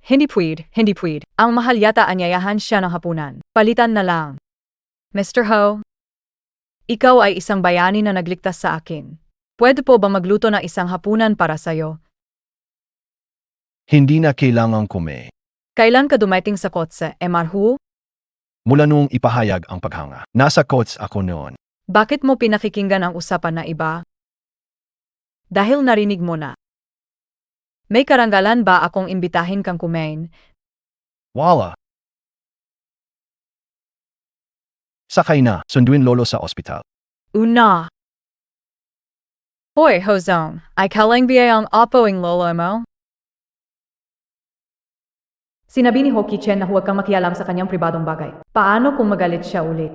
Hindi pwede. Ang mahal yata anyayahan siya ng hapunan. Palitan na lang. Mr. Ho, ikaw ay isang bayani na nagligtas sa akin. Pwede po ba magluto ng isang hapunan para sa'yo? Hindi na kailangang kume. Kailan ka dumating sa kotse, MR Ho? Mula nung ipahayag ang paghanga. Nasa coach ako noon. Bakit mo pinakikinggan ang usapan na iba? Dahil narinig mo na. May karangalan ba akong imbitahin kang kumain? Wala. Sakay na, sunduin lolo sa ospital. Una. Hoy, Hozong, ay kalang biyayang apoing lolo mo? Sinabi ni Hoki Chen na huwag kang makialam sa kanyang pribadong bagay. Paano kung magalit siya ulit?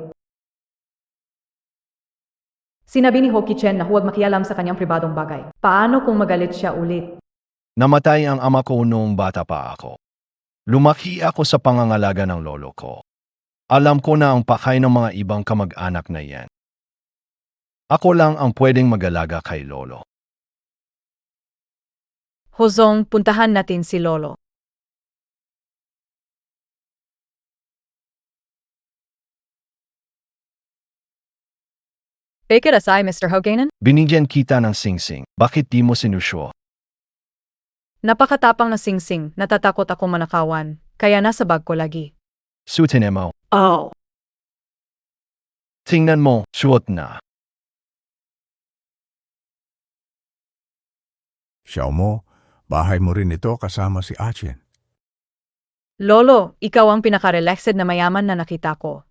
Sinabi ni Hoki Chen na huwag makialam sa kanyang pribadong bagay. Paano kung magalit siya ulit? Namatay ang ama ko noong bata pa ako. Lumaki ako sa pangangalaga ng lolo ko. Alam ko na ang pakay ng mga ibang kamag-anak na yan. Ako lang ang pwedeng mag-alaga kay lolo. Hozong, puntahan natin si lolo. Bakit asay, Mr. Hoganan? Binigyan kita ng singsing. Bakit di mo sinusyo? Napakatapang na singsing, natatakot ako manakawan, kaya nasa bag ko lagi. Suotin mo. Oh. Tingnan mo, suot na. Xiao mo, bahay mo rin ito kasama si Achen. Lolo, ikaw ang pinaka-relaxed na mayaman na nakita ko.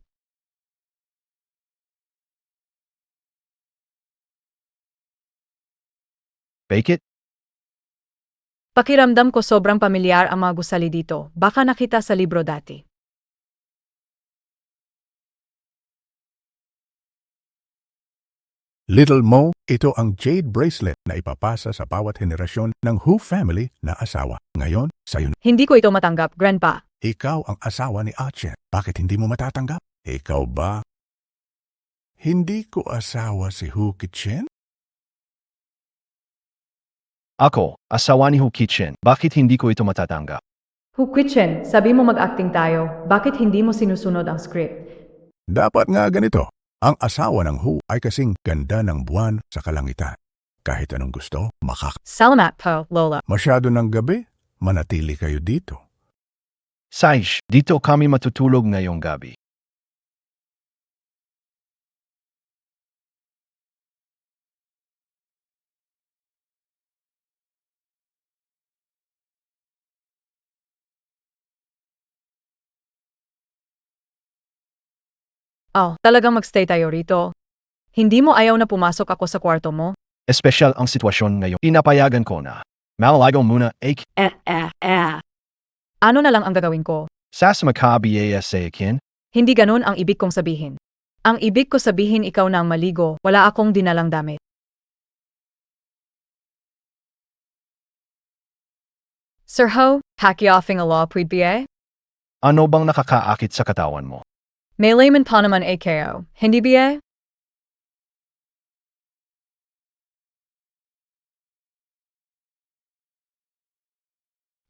Bakit? Pakiramdam ko sobrang pamilyar ang mga gusali dito, baka nakita sa libro dati. Little Mo, ito ang jade bracelet na ipapasa sa bawat henerasyon ng Hu family na asawa. Ngayon, sa'yo na. Hindi ko ito matanggap, Grandpa. Ikaw ang asawa ni Achen. Bakit hindi mo matatanggap? Ikaw ba? Hindi ko asawa si Hu Kichen? Ako, asawa ni Hu Kitchen. Bakit hindi ko ito matatanggap? Chen, sabi mo mag-acting tayo, bakit hindi mo sinusunod ang script? Dapat nga ganito. Ang asawa ng Hu ay kasing ganda ng buwan sa kalangitan. Kahit anong gusto, Salamat po, Lola. Masyado ng gabi, manatili kayo dito. Saish, dito kami matutulog ngayong gabi. Oh, talagang magstay tayo rito. Hindi mo ayaw na pumasok ako sa kwarto mo? Espesyal ang sitwasyon ngayon. Pinapayagan ko na. Malalago muna, Ano na lang ang gagawin ko? Sas makabiyaya sa akin? Hindi ganun ang ibig kong sabihin. Ang ibig ko sabihin ikaw na ang maligo, wala akong dinalang damit. Sir Ho, haki-offing a law pwede? Ano bang nakakaakit sa katawan mo? May layman pa naman AKO, hindi ba?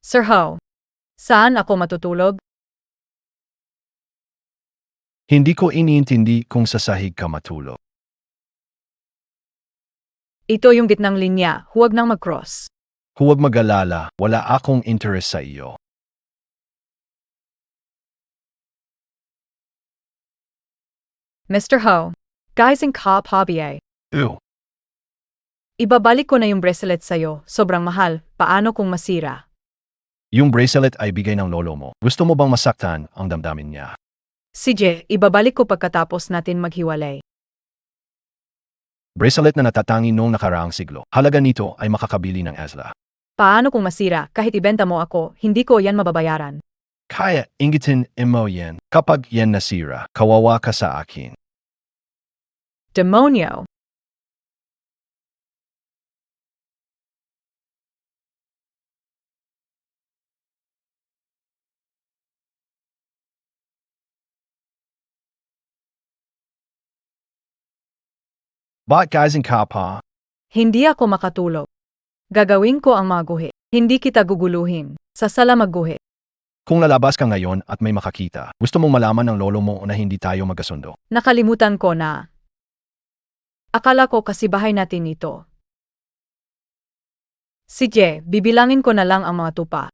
Sir Ho, saan ako matutulog? Hindi ko iniintindi kung sa sahig ka matulog. Ito yung gitnang linya, huwag nang mag-cross. Huwag mag-alala, wala akong interest sa iyo. Mr. Ho, guys in cop hobby. Ew. Ibabalik ko na yung bracelet sa'yo, sobrang mahal, paano kung masira? Yung bracelet ay bigay ng lolo mo. Gusto mo bang masaktan ang damdamin niya? Sige, ibabalik ko pagkatapos natin maghiwalay. Bracelet na natatangi noong nakaraang siglo. Halaga nito ay makakabili ng asla. Paano kung masira, kahit ibenta mo ako, hindi ko yan mababayaran. Kaya ingitin mo yan. Kapag yan nasira, kawawa ka sa akin. Demonyo! Bakit guys ka pa? Hindi ako makatulog. Gagawin ko ang mga guhit. Hindi kita guguluhin. Sa sala magguhit. Kung lalabas ka ngayon at may makakita, gusto mong malaman ng lolo mo na hindi tayo magkasundo. Nakalimutan ko na. Akala ko kasi bahay natin ito. Sige, bibilangin ko na lang ang mga tupa.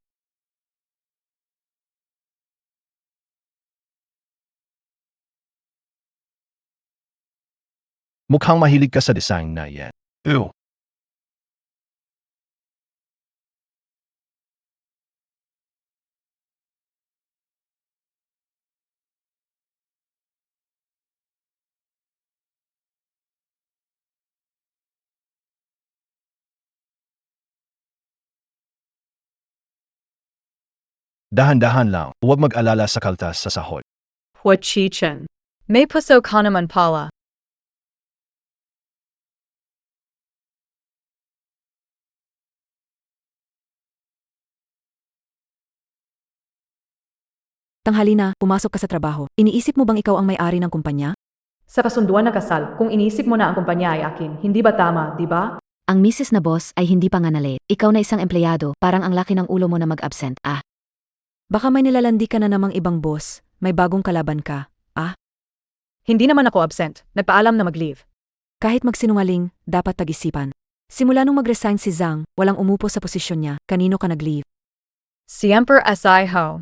Mukhang mahilig ka sa design na yan. Ew. Dahan-dahan lang, huwag mag-alala sa kaltas sa sahod. Hua Chi-chen. May puso ka naman pala. Tanghali na, pumasok ka sa trabaho. Iniisip mo bang ikaw ang may-ari ng kumpanya? Sa kasunduan ng kasal, kung inisip mo na ang kumpanya ay akin, hindi ba tama, di ba? Ang misis na boss ay hindi pa nga nalit. Ikaw na isang empleyado, parang ang laki ng ulo mo na mag-absent. Baka may nilalandi ka na namang ibang boss, may bagong kalaban ka. Hindi naman ako absent. Nagpaalam na mag-leave. Kahit magsinungaling, dapat tag-isipan. Simula nung mag-resign si Zhang, walang umupo sa posisyon niya, kanino ka nag-leave? Siemper SI Ho.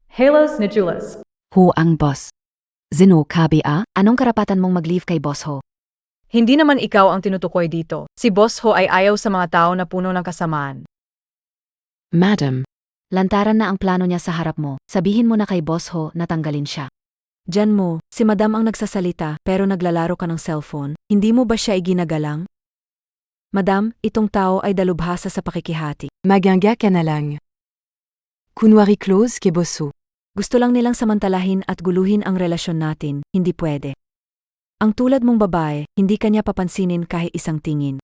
Halos ni Julas. Ho ang boss. Zino kabi Anong karapatan mong mag-leave kay boss Ho? Hindi naman ikaw ang tinutukoy dito. Si Boss Ho ay ayaw sa mga tao na puno ng kasamaan. Madam. Lantaran na ang plano niya sa harap mo. Sabihin mo na kay boss Ho na tanggalin siya. Diyan mo, si Madam ang nagsasalita pero naglalaro ka ng cellphone. Hindi mo ba siya iginagalang? Madam, itong tao ay dalubhasa sa pakikihati. Maganga ka na lang. Kunwari close ke bosso. Gusto lang nilang samantalahin at guluhin ang relasyon natin, hindi pwede. Ang tulad mong babae, hindi kanya papansinin kahit isang tingin.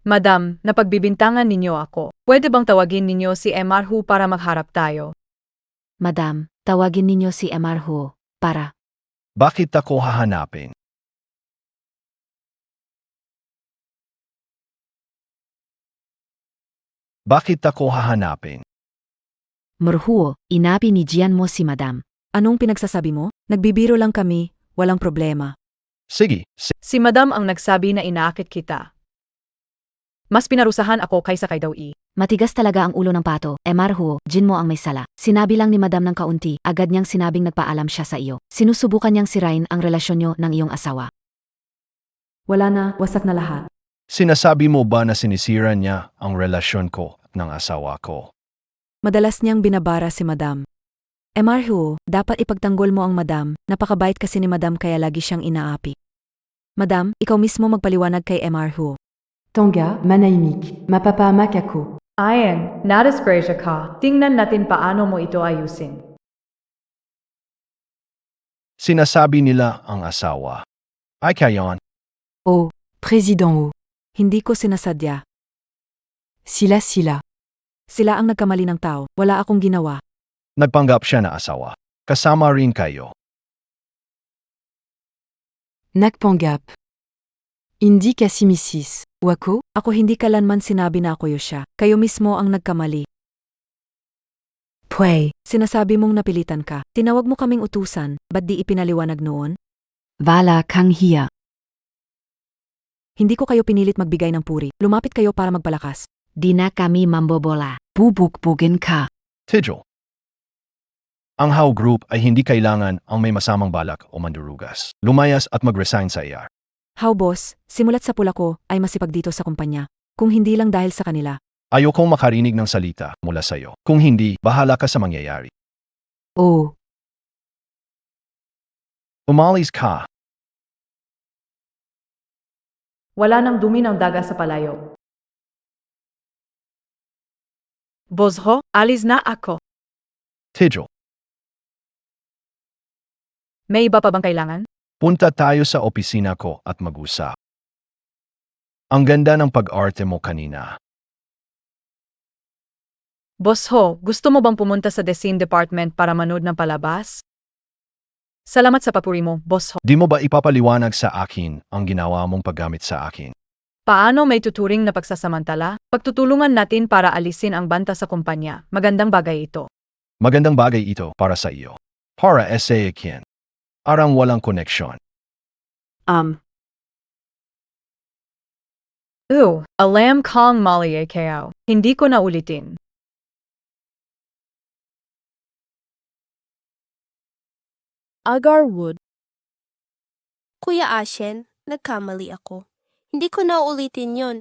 Madam, napagbibintangan ninyo ako. Pwede bang tawagin ninyo si MR Hu para magharap tayo? Madam, tawagin ninyo si MR Ho para. Bakit ako hahanapin? Bakit ako hahanapin? Murhuo, inapi ni Jian mo si Madam. Anong pinagsasabi mo? Nagbibiro lang kami, walang problema. Sige, Si Madam ang nagsabi na inaakit kita. Mas pinarusahan ako kaysa kay Dawi. Matigas talaga ang ulo ng pato. MR Ho, Jin mo ang may sala. Sinabi lang ni Madam ng kaunti, agad niyang sinabing nagpaalam siya sa iyo. Sinusubukan niyang sirain ang relasyon niyo ng iyong asawa. Wala na, wasak na lahat. Sinasabi mo ba na sinisira niya ang relasyon ko at ng asawa ko? Madalas niyang binabara si Madam. MR Hu, dapat ipagtanggol mo ang Madam, napakabait kasi ni Madam kaya lagi siyang inaapi. Madam, ikaw mismo magpaliwanag kay MR Hu. Tanga, manaimik, mapapaamak ako. Ayan, na-disgrasya ka. Tingnan natin paano mo ito ayusin. Sinasabi nila ang asawa. Ay kayon, Oh, President O. Hindi ko sinasadya. Sila. Sila ang nagkamali ng tao, wala akong ginawa. nagpanggap siya na asawa. Kasama rin kayo. Nakpanggap. Hindi kasi misis. Wako? Ako hindi kalanman sinabi na ako siya. Kayo mismo ang nagkamali. Pway. Sinasabi mong napilitan ka. Tinawag mo kaming utusan, ba't di ipinaliwanag noon? Vala kang hiya. Hindi ko kayo pinilit magbigay ng puri. Lumapit kayo para magpalakas. Di na kami mambobola. Bubugbugin ka. Tigil. Ang How Group ay hindi kailangan ang may masamang balak o mandurugas. Lumayas at mag-resign sa IR. How boss, simulat sa pula ko, ay masipag dito sa kumpanya. Kung hindi lang dahil sa kanila. Ayokong makarinig ng salita mula sa'yo. Kung hindi, bahala ka sa mangyayari. Oh. Umalis ka. Wala nang dumi ng daga sa palayo. Boss Ho, alis na ako. Tigil. May iba pa bang kailangan? Punta tayo sa opisina ko at mag-usap. Ang ganda ng pag-arte mo kanina. Boss Ho, gusto mo bang pumunta sa design department para manood ng palabas? Salamat sa papuri mo, Boss Ho. Di mo ba ipapaliwanag sa akin ang ginawa mong paggamit sa akin? Paano may tuturing na pagsasamantala? Pagtutulungan natin para alisin ang banta sa kumpanya. Magandang bagay ito. Magandang bagay ito para sa iyo. Para sa akin. Arang walang koneksyon. Alam kong mali kayo. Hindi ko na ulitin. Agarwood. Kuya Ashen, nagkamali ako. Hindi ko na ulitin yon.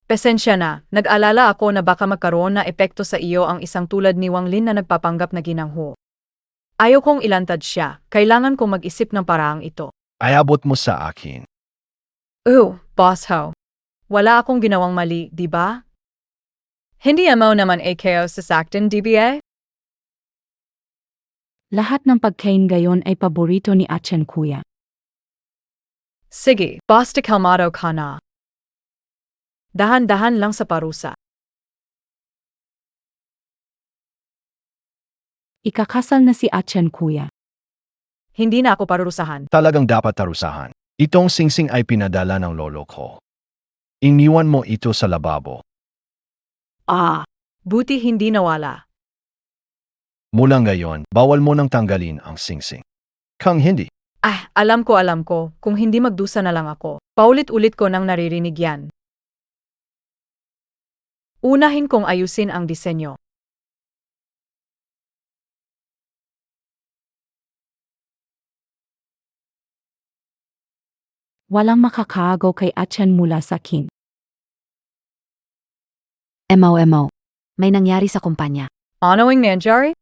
Pasensya na, nag-alala ako na baka magkaroon na epekto sa iyo ang isang tulad ni Wang Lin na nagpapanggap na ginangho. Ayaw kong ilantad siya, kailangan kong mag-isip ng paraang ito. Ayabot mo sa akin. Boss Ho. Wala akong ginawang mali, di ba? Hindi mo naman AKO sasaktan DBA? Lahat ng pagkain gayon ay paborito ni Achen kuya. Sige, basta kalmado ka na. Dahan-dahan lang sa parusa. Ikakasal na si Achen kuya. Hindi na ako parurusahan. Talagang dapat tarusahan. Itong singsing ay pinadala ng lolo ko. Iniwan mo ito sa lababo. Buti hindi nawala. Mula ngayon, bawal mo nang tanggalin ang singsing. Kang hindi. Alam ko. Kung hindi magdusa na lang ako. Paulit-ulit ko nang naririnig yan. Unahin kong ayusin ang disenyo. Walang makakaagaw kay Achen mula sa kin. Emaw. May nangyari sa kumpanya. Ano ang nangyari?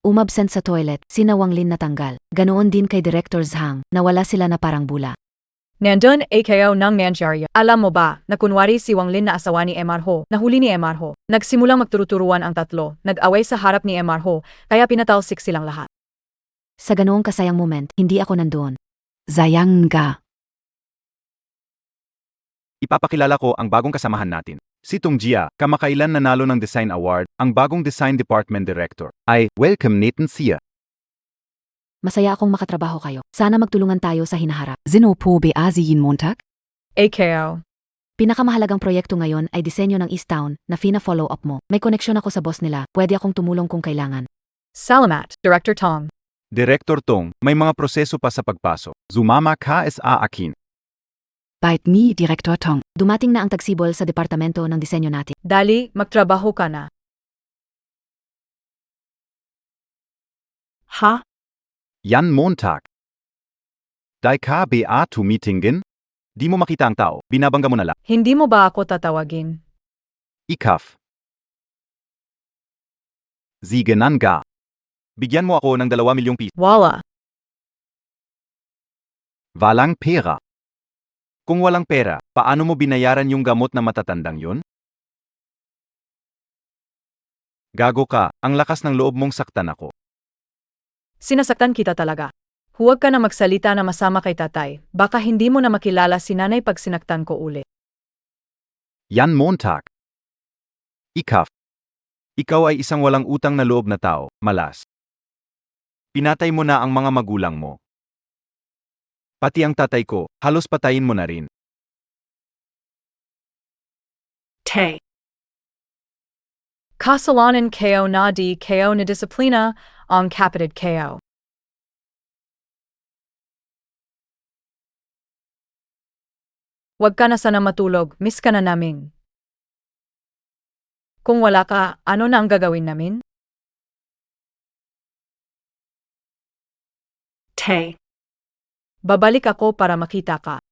Umabsent sa toilet, si Wang Lin natanggal. Ganoon din kay Director Zhang, nawala sila na parang bula. Nandun AKO ng nangyari. Alam mo ba, na kunwari si Wang Lin na asawa ni MR Ho, nahuli ni MR Ho. Nagsimulang magturuturuan ang tatlo, nag-away sa harap ni MR Ho, kaya pinatalsik silang lahat. Sa ganoong kasayang moment, hindi ako nandoon. Zayang ga. Ipapakilala ko ang bagong kasamahan natin. Si Tung Jia, kamakailan nanalo ng Design Award, ang bagong Design Department Director. Welcome Nathan Sia. Masaya akong makatrabaho kayo. Sana magtulungan tayo sa hinaharap. Zino po beaziin Montag? AKO. Pinakamahalagang proyekto ngayon ay disenyo ng East Town na fina-follow up mo. May koneksyon ako sa boss nila. Pwede akong tumulong kung kailangan. Salamat, Director Tong. Director Tong, may mga proseso pa sa pagpasok. Zumama ka sa akin. Bait mi, Direktor Tong. Dumating na ang tagsibol sa departamento ng disenyo natin. Dali, magtrabaho ka na. Ha? Yan Montag. Dai ka ba to meetingen? Di mo makita ang tao, binabangga mo na lang. Hindi mo ba ako tatawagin? Ikaf. Zigenan ga. Bigyan mo ako ng 2 milyong piso. Wala. Walang pera. Kung walang pera, paano mo binayaran yung gamot na matatandang yun? Gago ka, ang lakas ng loob mong saktan ako. Sinasaktan kita talaga. Huwag ka na magsalita na masama kay tatay. Baka hindi mo na makilala si nanay pag sinaktan ko ulit. Yan Montag. Ikaf. Ikaw ay isang walang utang na loob na tao, malas. Pinatay mo na ang mga magulang mo. Pati ang tatay ko, halos patayin mo na rin. Kasalanan ko na di ko na disiplina ang kapatid ko. Huwag ka na sana matulog, miss ka na namin. Kung wala ka, ano na ang gagawin namin? Babalik ako para makita ka.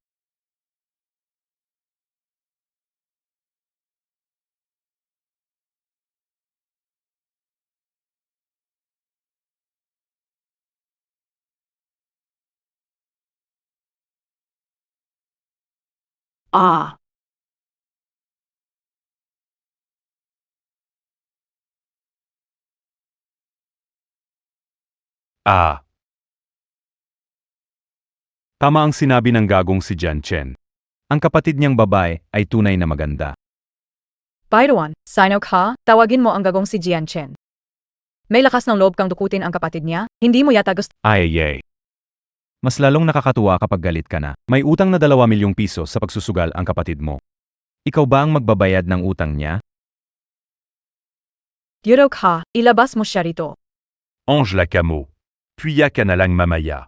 Tama ang sinabi ng gagong si Jian Chen. Ang kapatid niyang babae ay tunay na maganda. Bairuan, sino ka? Tawagin mo ang gagong si Jian Chen. May lakas ng loob kang dukutin ang kapatid niya? Hindi mo yata gusto. Ay. Mas lalong nakakatuwa kapag galit ka na. May utang na 2 milyong piso sa pagsusugal ang kapatid mo. Ikaw ba ang magbabayad ng utang niya? Yuro ka, ilabas mo siya rito. Ange la camo. Puya ka na lang mamaya.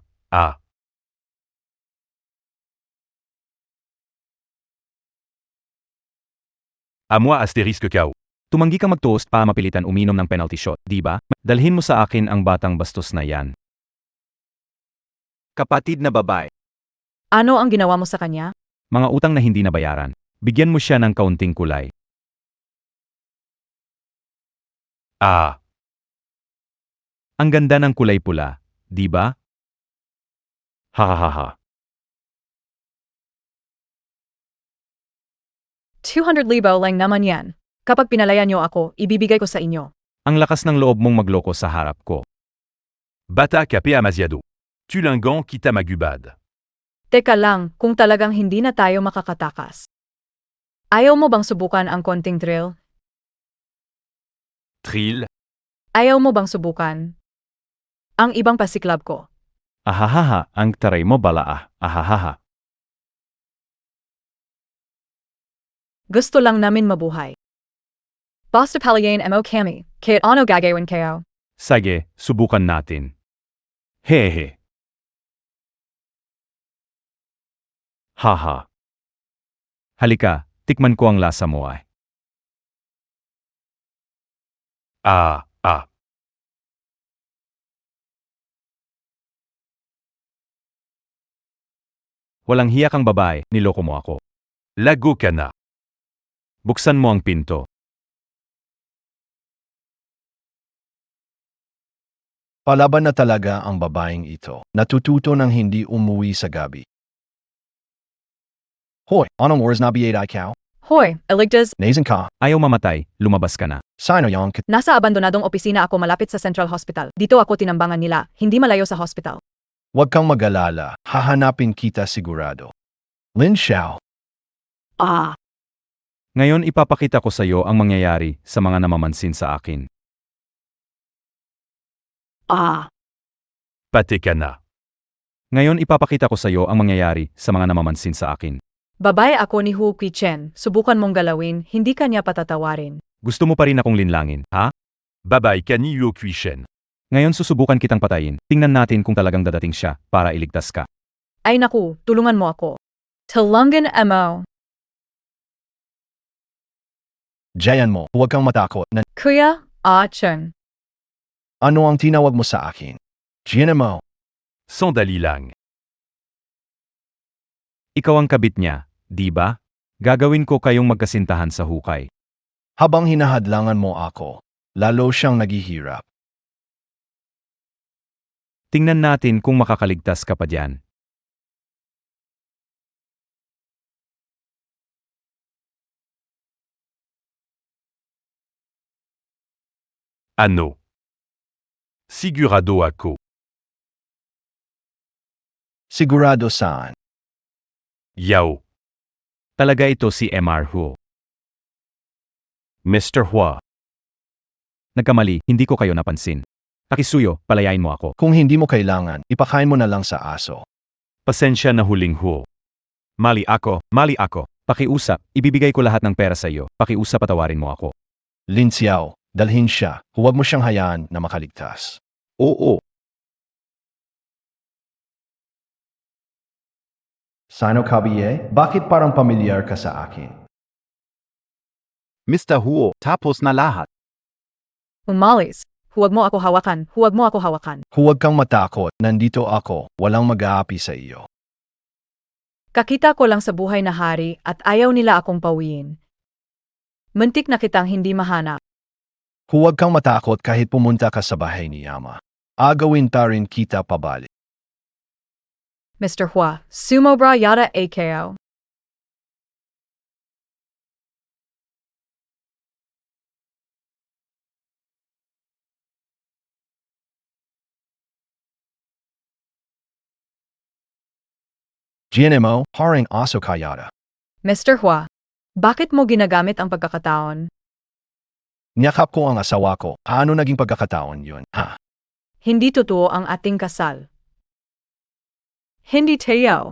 Moi asterisk kao. Tumanggi ka mag-toast pa mapilitan uminom ng penalty shot, di ba? Dalhin mo sa akin ang batang bastos na yan. Kapatid na babae. Ano ang ginawa mo sa kanya? Mga utang na hindi nabayaran. Bigyan mo siya ng kaunting kulay. Ang ganda ng kulay pula, di ba? Ha. 200,000 lang naman yan. Kapag pinalaya niyo ako, ibibigay ko sa inyo. Ang lakas ng loob mong magloko sa harap ko. Bata capé Amaziado. Tulingan kita magubad. Teka lang, kung talagang hindi na tayo makakatakas. Ayaw mo bang subukan ang konting thrill? Trill. Ayaw mo bang subukan ang ibang pasiklab ko? Ahahaha, ang taray mo bala ahahaha. Gusto lang namin mabuhay. Basta palayain mo kami, kahit ano gagawin kayo. Sige, subukan natin. Hehe. Haha. Halika, tikman ko ang lasa mo ay. Ah. Walang hiya kang babae, niloko mo ako. Lago ka na. Buksan mo ang pinto. Palaban na talaga ang babaeng ito. Natututo ng hindi umuwi sa gabi. Hoy, anong oras na biyay ikaw? Hoy, Eligtas, Nazen ka, Ayaw mamatay, lumabas ka na. sino yung nasa abandonadong opisina ako malapit sa Central Hospital. Dito ako tinambangan nila, hindi malayo sa hospital. Huwag kang mag-alala, hahanapin kita sigurado. Lin Xiao, Ngayon ipapakita ko sa iyo ang mangyayari sa mga namamansin sa akin. Pate ka na. Ngayon ipapakita ko sa iyo ang mangyayari sa mga namamansin sa akin. Babae ako ni Hu Qichen, subukan mong galawin, hindi ka niya patatawarin. Gusto mo pa rin akong linlangin, ha? Babay ka ni Yu Quishen. Ngayon susubukan kitang patayin. Tingnan natin kung talagang dadating siya para iligtas ka. Ay naku, tulungan mo ako. Tulungan mo. Jayan mo, huwag kang matakot na Kuya, Chen. ano ang tinawag mo sa akin. Jian mo, Sandali lang. Ikaw ang kabit niya, di ba? Gagawin ko kayong magkasintahan sa hukay. habang hinahadlangan mo ako, lalo siyang naghihirap. Tingnan natin kung makakaligtas ka pa diyan. Ano. Sigurado ako. Sigurado saan? Yao. Talaga ito si MR Hu. Mr. Hua. Nagkamali, hindi ko kayo napansin. Takisuyo, palayain mo ako. Kung hindi mo kailangan, ipakain mo na lang sa aso. Pasensya na huling Hu. Mali ako. Pakiusap, ibibigay ko lahat ng pera sa iyo. Pakiusap, patawarin mo ako. Lin Xiao, dalhin siya, huwag mo siyang hayaan na makaligtas. Oo. Sino ka biye? Bakit parang pamilyar ka sa akin? Mr. Huo, tapos na lahat. Umalis. Huwag mo ako hawakan, huwag mo ako hawakan. Huwag kang matakot, nandito ako, walang mag-aapi sa iyo. Kakita ko lang sa buhay na hari at ayaw nila akong pawiin. Muntik na kitang hindi mahanap. Huwag kang matakot kahit pumunta ka sa bahay ni Ama. Agawin ta rin kita pabalik. Mr. Hua, sumobra yata AKO. GNMO, haring aso kayada. Mr. Hua, bakit mo ginagamit ang pagkakataon? Niyakap ko ang asawa ko, ano naging pagkakataon yun, ha? Hindi totoo ang ating kasal. Hindi tayo.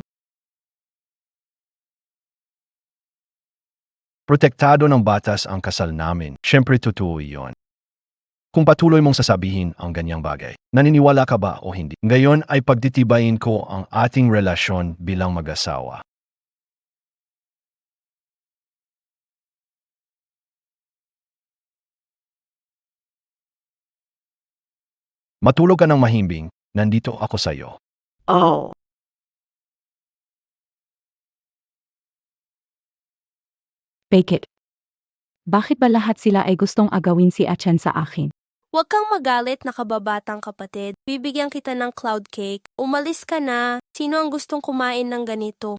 Protektado ng batas ang kasal namin, syempre totoo iyon. Kung patuloy mong sasabihin ang ganyang bagay, naniniwala ka ba o hindi? Ngayon ay pagtitibayin ko ang ating relasyon bilang mag-asawa. Matulog ka ng mahimbing, nandito ako sa iyo. Bake it. Bakit ba lahat sila ay gustong agawin si Achan sa akin? Huwag kang magalit na kababatang kapatid. Bibigyan kita ng cloud cake. Umalis ka na. Sino ang gustong kumain ng ganito?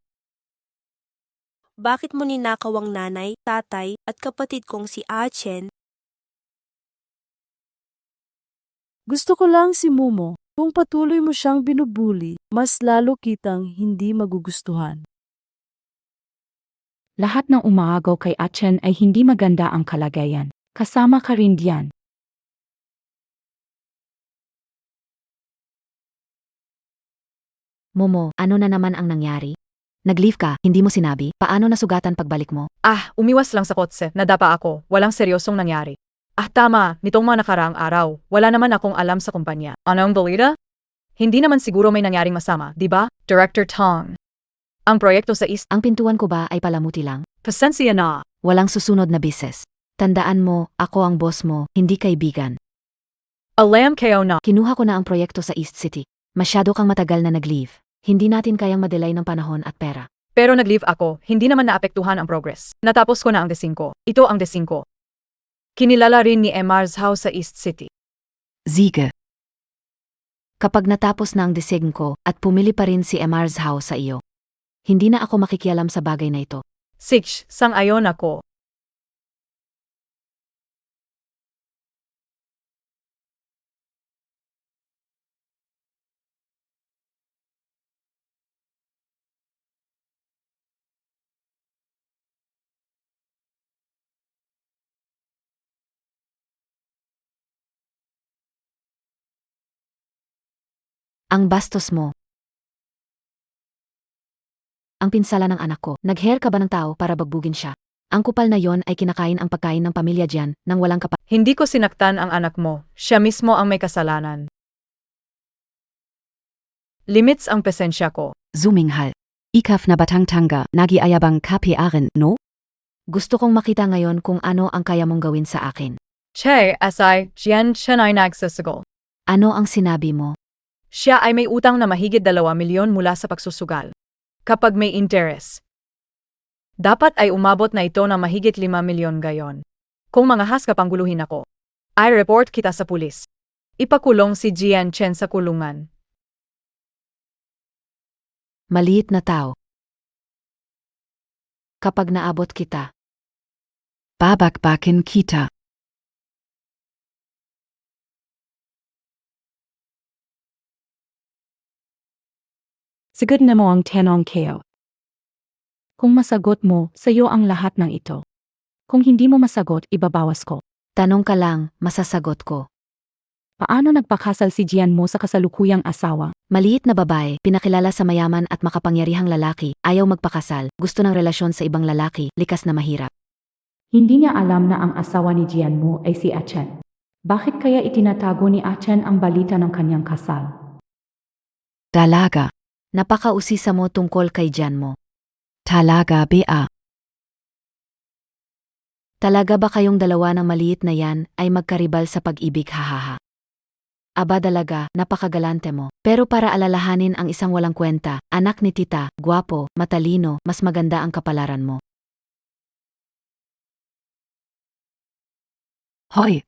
Bakit mo ninakaw ang nanay, tatay, at kapatid kong si Chen? Gusto ko lang si Momo. Kung patuloy mo siyang binubuli, mas lalo kitang hindi magugustuhan. Lahat ng umaagaw kay Achen ay hindi maganda ang kalagayan. Kasama ka rin diyan. Momo, ano na naman ang nangyari? Nag-leave ka, hindi mo sinabi, paano nasugatan pagbalik mo? Umiwas lang sa kotse, nadapa ako, walang seryosong nangyari. Tama, nitong mga nakaraang araw, wala naman akong alam sa kumpanya. Anong balita? Hindi naman siguro may nangyaring masama, di ba, Director Tong? Ang proyekto sa East, Ang pintuan ko ba ay palamuti lang? pasensya na. Walang susunod na bises. Tandaan mo, ako ang boss mo, hindi kaibigan. Alam kayo na. Kinuha ko na ang proyekto sa East City. Masyado kang matagal na nag-leave. Hindi natin kayang madelay ng panahon at pera. Pero nag-leave ako, hindi naman naapektuhan ang progress. Natapos ko na ang D5. Ito ang D5. Kinilala rin ni Emar's house sa East City. Siege. Kapag natapos na ang desig ko at pumili pa rin si Emar's house sa iyo, hindi na ako makikialam sa bagay na ito. Six, sang-ayon ako. Ang bastos mo. Ang pinsala ng anak ko, nag-hair ka ba ng tao para bagbugin siya? Ang kupal na yon ay kinakain ang pagkain ng pamilya diyan nang walang Hindi ko sinaktan ang anak mo, siya mismo ang may kasalanan. Limits ang pesensya ko. Zuminghal. Ikaf na batangtanga, nagiayabang KPRN, no? Gusto kong makita ngayon kung ano ang kaya mong gawin sa akin. Che, asay, Jian Chenay nagsasagot. Ano ang sinabi mo? Siya ay may utang na mahigit 2 milyon mula sa pagsusugal. Kapag may interest, dapat ay umabot na ito ng mahigit 5 milyon gayon. Kung mangahas ka pangguluhin ako, ay report kita sa pulis. Ipakulong si Jian Chen sa kulungan. Maliit na tao. Kapag naabot kita, Babakbakin kita. Sigad na mo ang tenong kayo. Kung masagot mo, sa'yo ang lahat ng ito. Kung hindi mo masagot, ibabawas ko. tanong ka lang, masasagot ko. Paano nagpakasal si Jian mo sa kasalukuyang asawa? Maliit na babae, pinakilala sa mayaman at makapangyarihang lalaki, ayaw magpakasal, gusto ng relasyon sa ibang lalaki, likas na mahirap. Hindi niya alam na ang asawa ni Jian mo ay si Achen. Bakit kaya itinatago ni Achen ang balita ng kanyang kasal? Dalaga. Napakausisa mo tungkol kay Jian mo. Talaga bea. Talaga ba kayong dalawa ng maliit na yan ay magkaribal sa pag-ibig hahaha? Aba dalaga, napakagalante mo. Pero para alalahanin ang isang walang kwenta, anak ni tita, gwapo, matalino, mas maganda ang kapalaran mo. Hoy,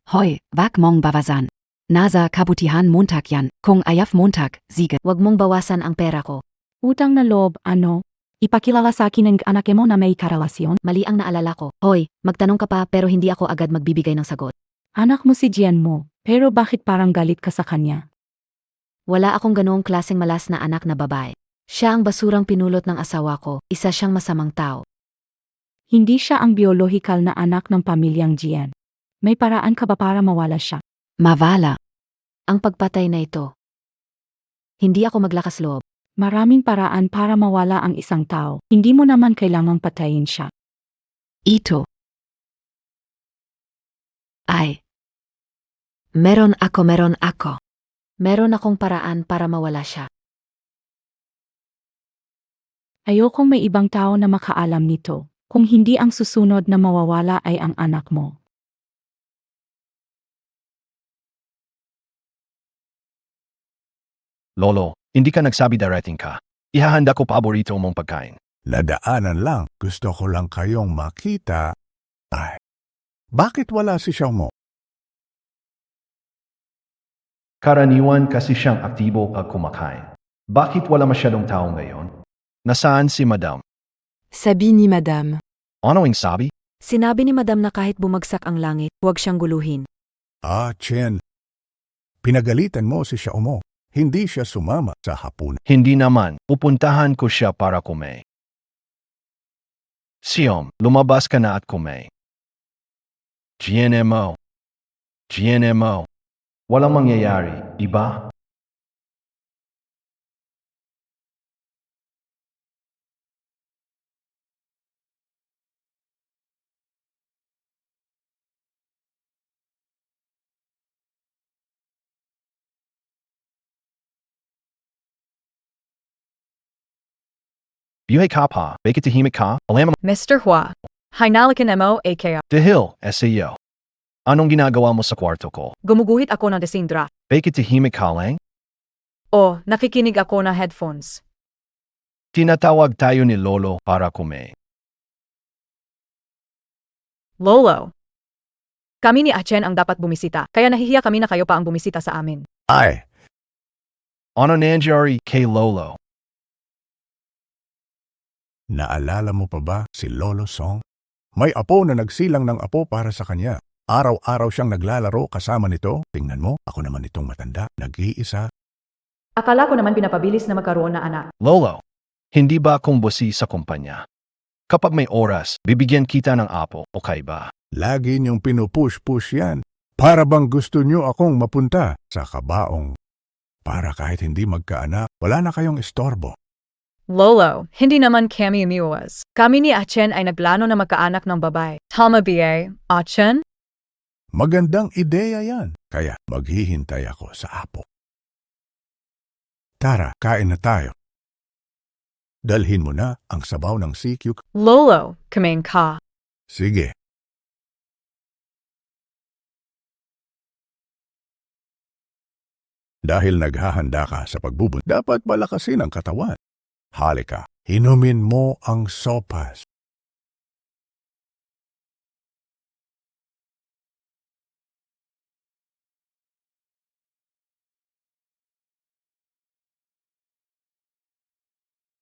wag mong bawasan. Nasa kabutihan Montag yan, kung ayaf Montag, sige. Huwag mong bawasan ang pera ko. Utang na loob, ano? Ipakilala sa akin ang anak mo na may karelasyon? Mali ang naalala ko. Hoy, magtanong ka pa pero hindi ako agad magbibigay ng sagot. Anak mo si Jian mo, pero bakit parang galit ka sa kanya? Wala akong ganoong klaseng malas na anak na babae. Siya ang basurang pinulot ng asawa ko, isa siyang masamang tao. Hindi siya ang biolohikal na anak ng pamilyang Jian. May paraan ka ba para mawala siya? Mavala. Ang pagpatay na ito. Hindi ako maglakas loob. Maraming paraan para mawala ang isang tao. Hindi mo naman kailangang patayin siya. Ito. Ay. Meron ako. Meron akong paraan para mawala siya. Ayokong may ibang tao na makaalam nito. Kung hindi ang susunod na mawawala ay ang anak mo. Lolo, hindi ka nagsabi darating ka. Ihahanda ko paborito mong pagkain. Nadaanan lang. Gusto ko lang kayong makita. Ay, bakit wala si Xiao Mo? Karaniwan kasi siyang aktibo at kumakain. Bakit wala masyadong tao ngayon? Nasaan si Madam? Sabi ni Madame. Ano ang sabi? Sinabi ni Madam na kahit bumagsak ang langit, huwag siyang guluhin. Chen, pinagalitan mo si Xiaomo. Hindi siya sumama sa hapunan. Hindi naman, pupuntahan ko siya para kumain. Siom, lumabas ka na at kumain. GNMO. GNMO. Walang mangyayari, di ba? Buhay ka pa, bakit tahimik ka? Alam mo, Mr. Hua, hinalikan mo AKO. dahil, SEO. Anong ginagawa mo sa kwarto ko? Gumuguhit ako ng desindra. Bakit tahimik ka lang? O, nakikinig ako ng headphones. Tinatawag tayo ni Lolo para kumain. Lolo. Kami ni Achen ang dapat bumisita, kaya nahihiya kami na kayo pa ang bumisita sa amin. Ay, Ano nangyari kay Lolo? naalala mo pa ba si Lolo Song? May apo na nagsilang ng apo para sa kanya. Araw-araw siyang naglalaro kasama nito. Tingnan mo, ako naman itong matanda, nag-iisa. Akala ko naman pinapabilis na magkaroon na anak. Lolo, hindi ba akong bosi sa kumpanya? Kapag may oras, bibigyan kita ng apo, okay ba? Lagi niyong pinupush-push yan. Para bang gusto niyo akong mapunta sa kabaong. Para kahit hindi magkaanak, wala na kayong istorbo. Lolo, hindi naman kami umiwas. Kami ni Achen ay nagplano na magkaanak ng babae. Tama ba, Achen? Magandang ideya yan. Kaya maghihintay ako sa apo. Tara, kain na tayo. Dalhin mo na ang sabaw ng sikyuk. Lolo, kumain ka. Sige. Dahil naghahanda ka sa pagbubun, dapat balakasin ang katawan. Halika, hinumin mo ang sopas.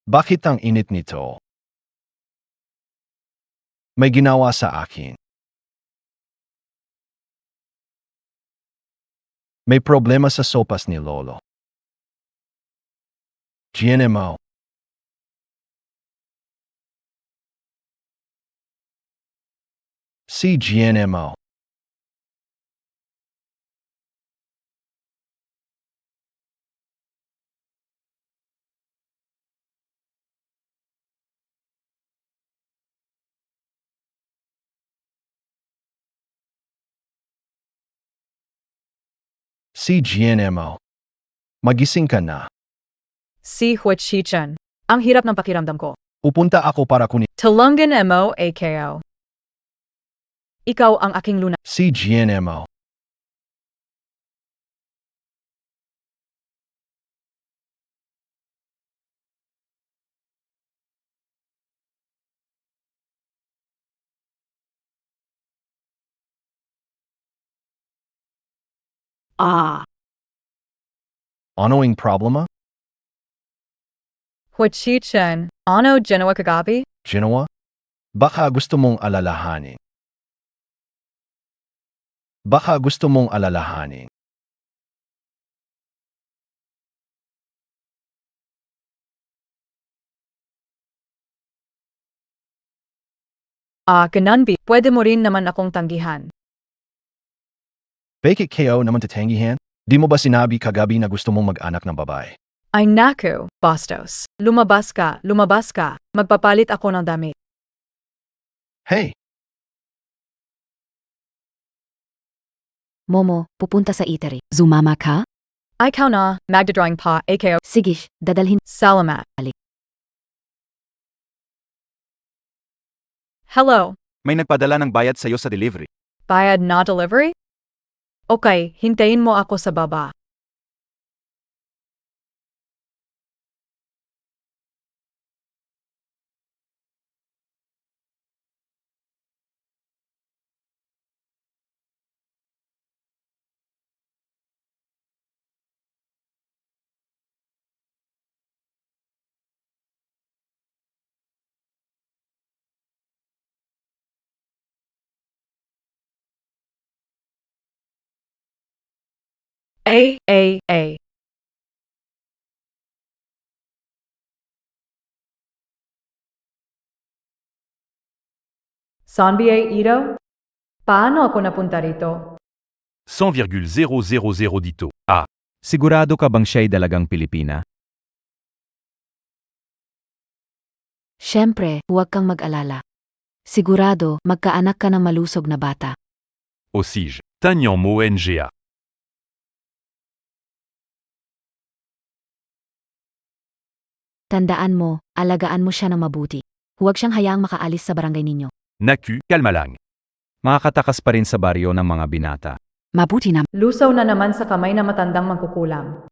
Bakit ang init nito? May ginawa sa akin. May problema sa sopas ni Lolo. GNMO. Si GNMO. Si GNMO. Magising ka na. Si Huachichen. Ang hirap ng pakiramdam ko. Pupunta ako para kunin. Tulungan mo AKO. Ikaw ang aking luna. Si GNMO. Ano ang problema? Huachichen. Ano ginawa kagabi? Ginawa? Baka gusto mong alalahanin. Baka gusto mong alalahanin. Ganunbi. Pwede mo rin naman akong tanggihan. Bakit kayo naman tatanggihan? Di mo ba sinabi kagabi na gusto mong mag-anak ng babae? Ay naku, Bastos. Lumabas ka, lumabas ka. Magpapalit ako ng damit. Hey! Momo, pupunta sa eatery. Zumama ka? Ay ikaw na, magdadrawing pa, AKO. Sige, dadalhin. Salamat. Balik. Hello. May nagpadala ng bayad sa'yo sa delivery. Bayad na delivery? Okay, hintayin mo ako sa baba. A. Sonbie Ito? Paano ako napunta rito? 100,000 dito. Ah, Sigurado ka bang siya'y dalagang Pilipina? Siyempre, huwag kang mag-alala. Sigurado, magkaanak ka ng malusog na bata. Osige. Tagnan mo NGA. Tandaan mo, alagaan mo siya ng mabuti. Huwag siyang hayaang makaalis sa barangay ninyo. Naku, kalmalang. Makakatakas pa rin sa baryo ng mga binata. Mabuti na. Lusaw na naman sa kamay na matandang mangkukulam.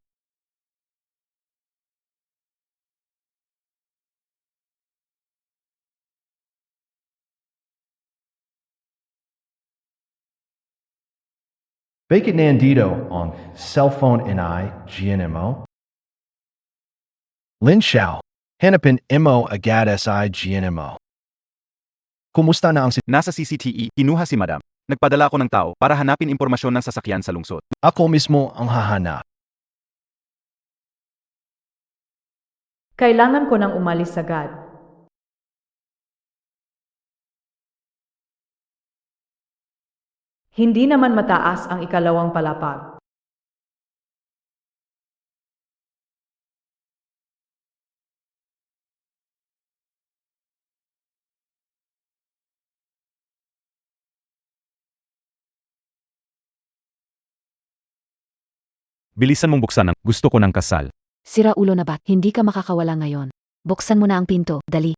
Bakit nandito ang cellphone GNMO? Lin Xiao, hanapin mo agad sa GNMO. Kumusta na ang Nasa CCTV, kinuha si Madam. Nagpadala ako ng tao para hanapin impormasyon ng sasakyan sa lungsod. Ako mismo ang hahanap. Kailangan ko nang umalis agad. Hindi naman mataas ang ikalawang palapag. Bilisan mong buksan ang gusto ko ng kasal. Sira ulo na bat, hindi ka makakawala ngayon. Buksan mo na ang pinto, dali.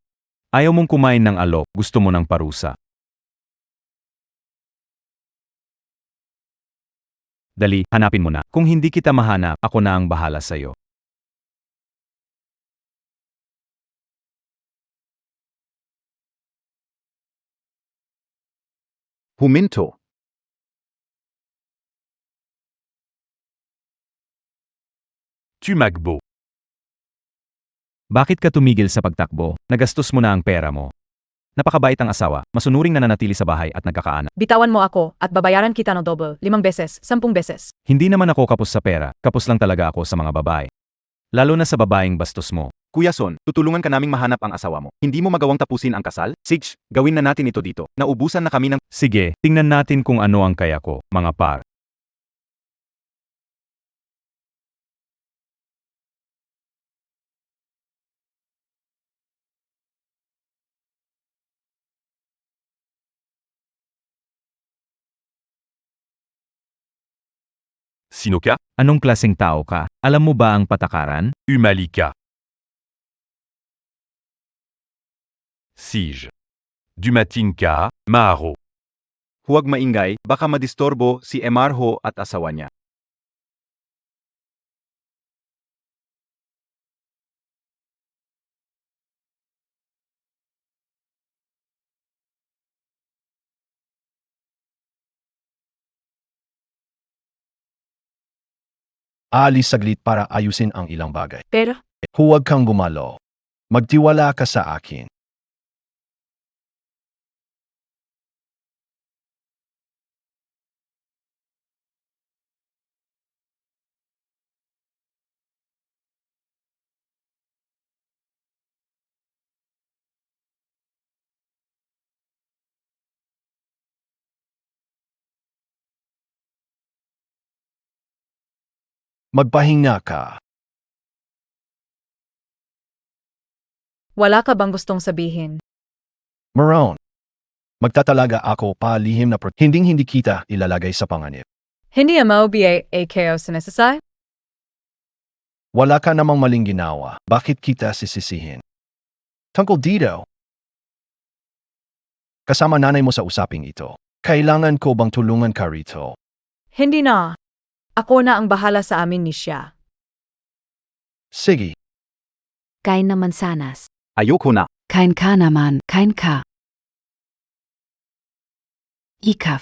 Ayaw mong kumain ng alok, gusto mo ng parusa. Dali, hanapin mo na. Kung hindi kita mahanap, ako na ang bahala sa'yo. Huminto. Tumagbo. Bakit ka tumigil sa pagtakbo? Nagastos mo na ang pera mo. Napakabait ang asawa, masunuring nananatili sa bahay at nagkakaanak. Bitawan mo ako at babayaran kita ng double, 5 beses, 10 beses. Hindi naman ako kapos sa pera, kapos lang talaga ako sa mga babae. Lalo na sa babaeng bastos mo. Kuya Son, tutulungan ka naming mahanap ang asawa mo. Hindi mo magawang tapusin ang kasal? Sige, gawin na natin ito dito. Naubusan na kami ng... Sige, tingnan natin kung ano ang kaya ko, mga par. Sinoka. Anong klaseng tao ka? Alam mo ba ang patakaran? Humalika. Sige. Dumatinka, Maro. Huwag maingay, baka madistorbo si Emarho at asawa niya. Aalis saglit para ayusin ang ilang bagay. Pero, Huwag kang gumalo. Magtiwala ka sa akin. Magpahinga ka. wala ka bang gustong sabihin? Maroon. Magtatalaga ako pa lihim na hindi kita ilalagay sa panganib. Hindi mo ba kayo sinesasay? Wala ka namang maling ginawa. Bakit kita sisisihin? Tungkol dito. Kasama nanay mo sa usaping ito. Kailangan ko bang tulungan ka rito? Hindi na. Ako na ang bahala sa amin ni siya. Sige. Kain naman sanas. Ayoko na. Kain ka naman, kain ka. Ikaf.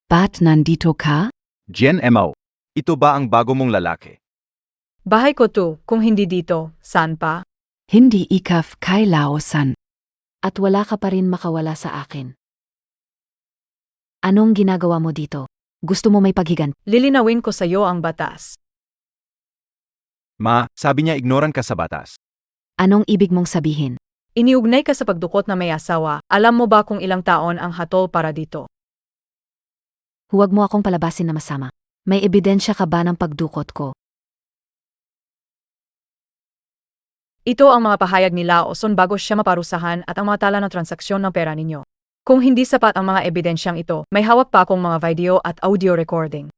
Ba't nandito ka? Jen Emao. Ito ba ang bago mong lalaki? Bahay ko to, kung hindi dito, saan pa? Hindi ikaf kay Laosan. At wala ka pa rin makawala sa akin. Anong ginagawa mo dito? Gusto mo may paghigan? Lilinawin ko sa iyo ang batas. Ma, sabi niya ignoran ka sa batas. Anong ibig mong sabihin? Iniugnay ka sa pagdukot na may asawa. Alam mo ba kung ilang taon ang hatol para dito? Huwag mo akong palabasin na masama. May ebidensya ka ba ng pagdukot ko? Ito ang mga pahayag ni Laoson bago siya maparusahan at ang mga tala ng transaksyon ng pera ninyo. Kung hindi sapat ang mga ebidensyang ito, may hawak pa akong mga video at audio recording.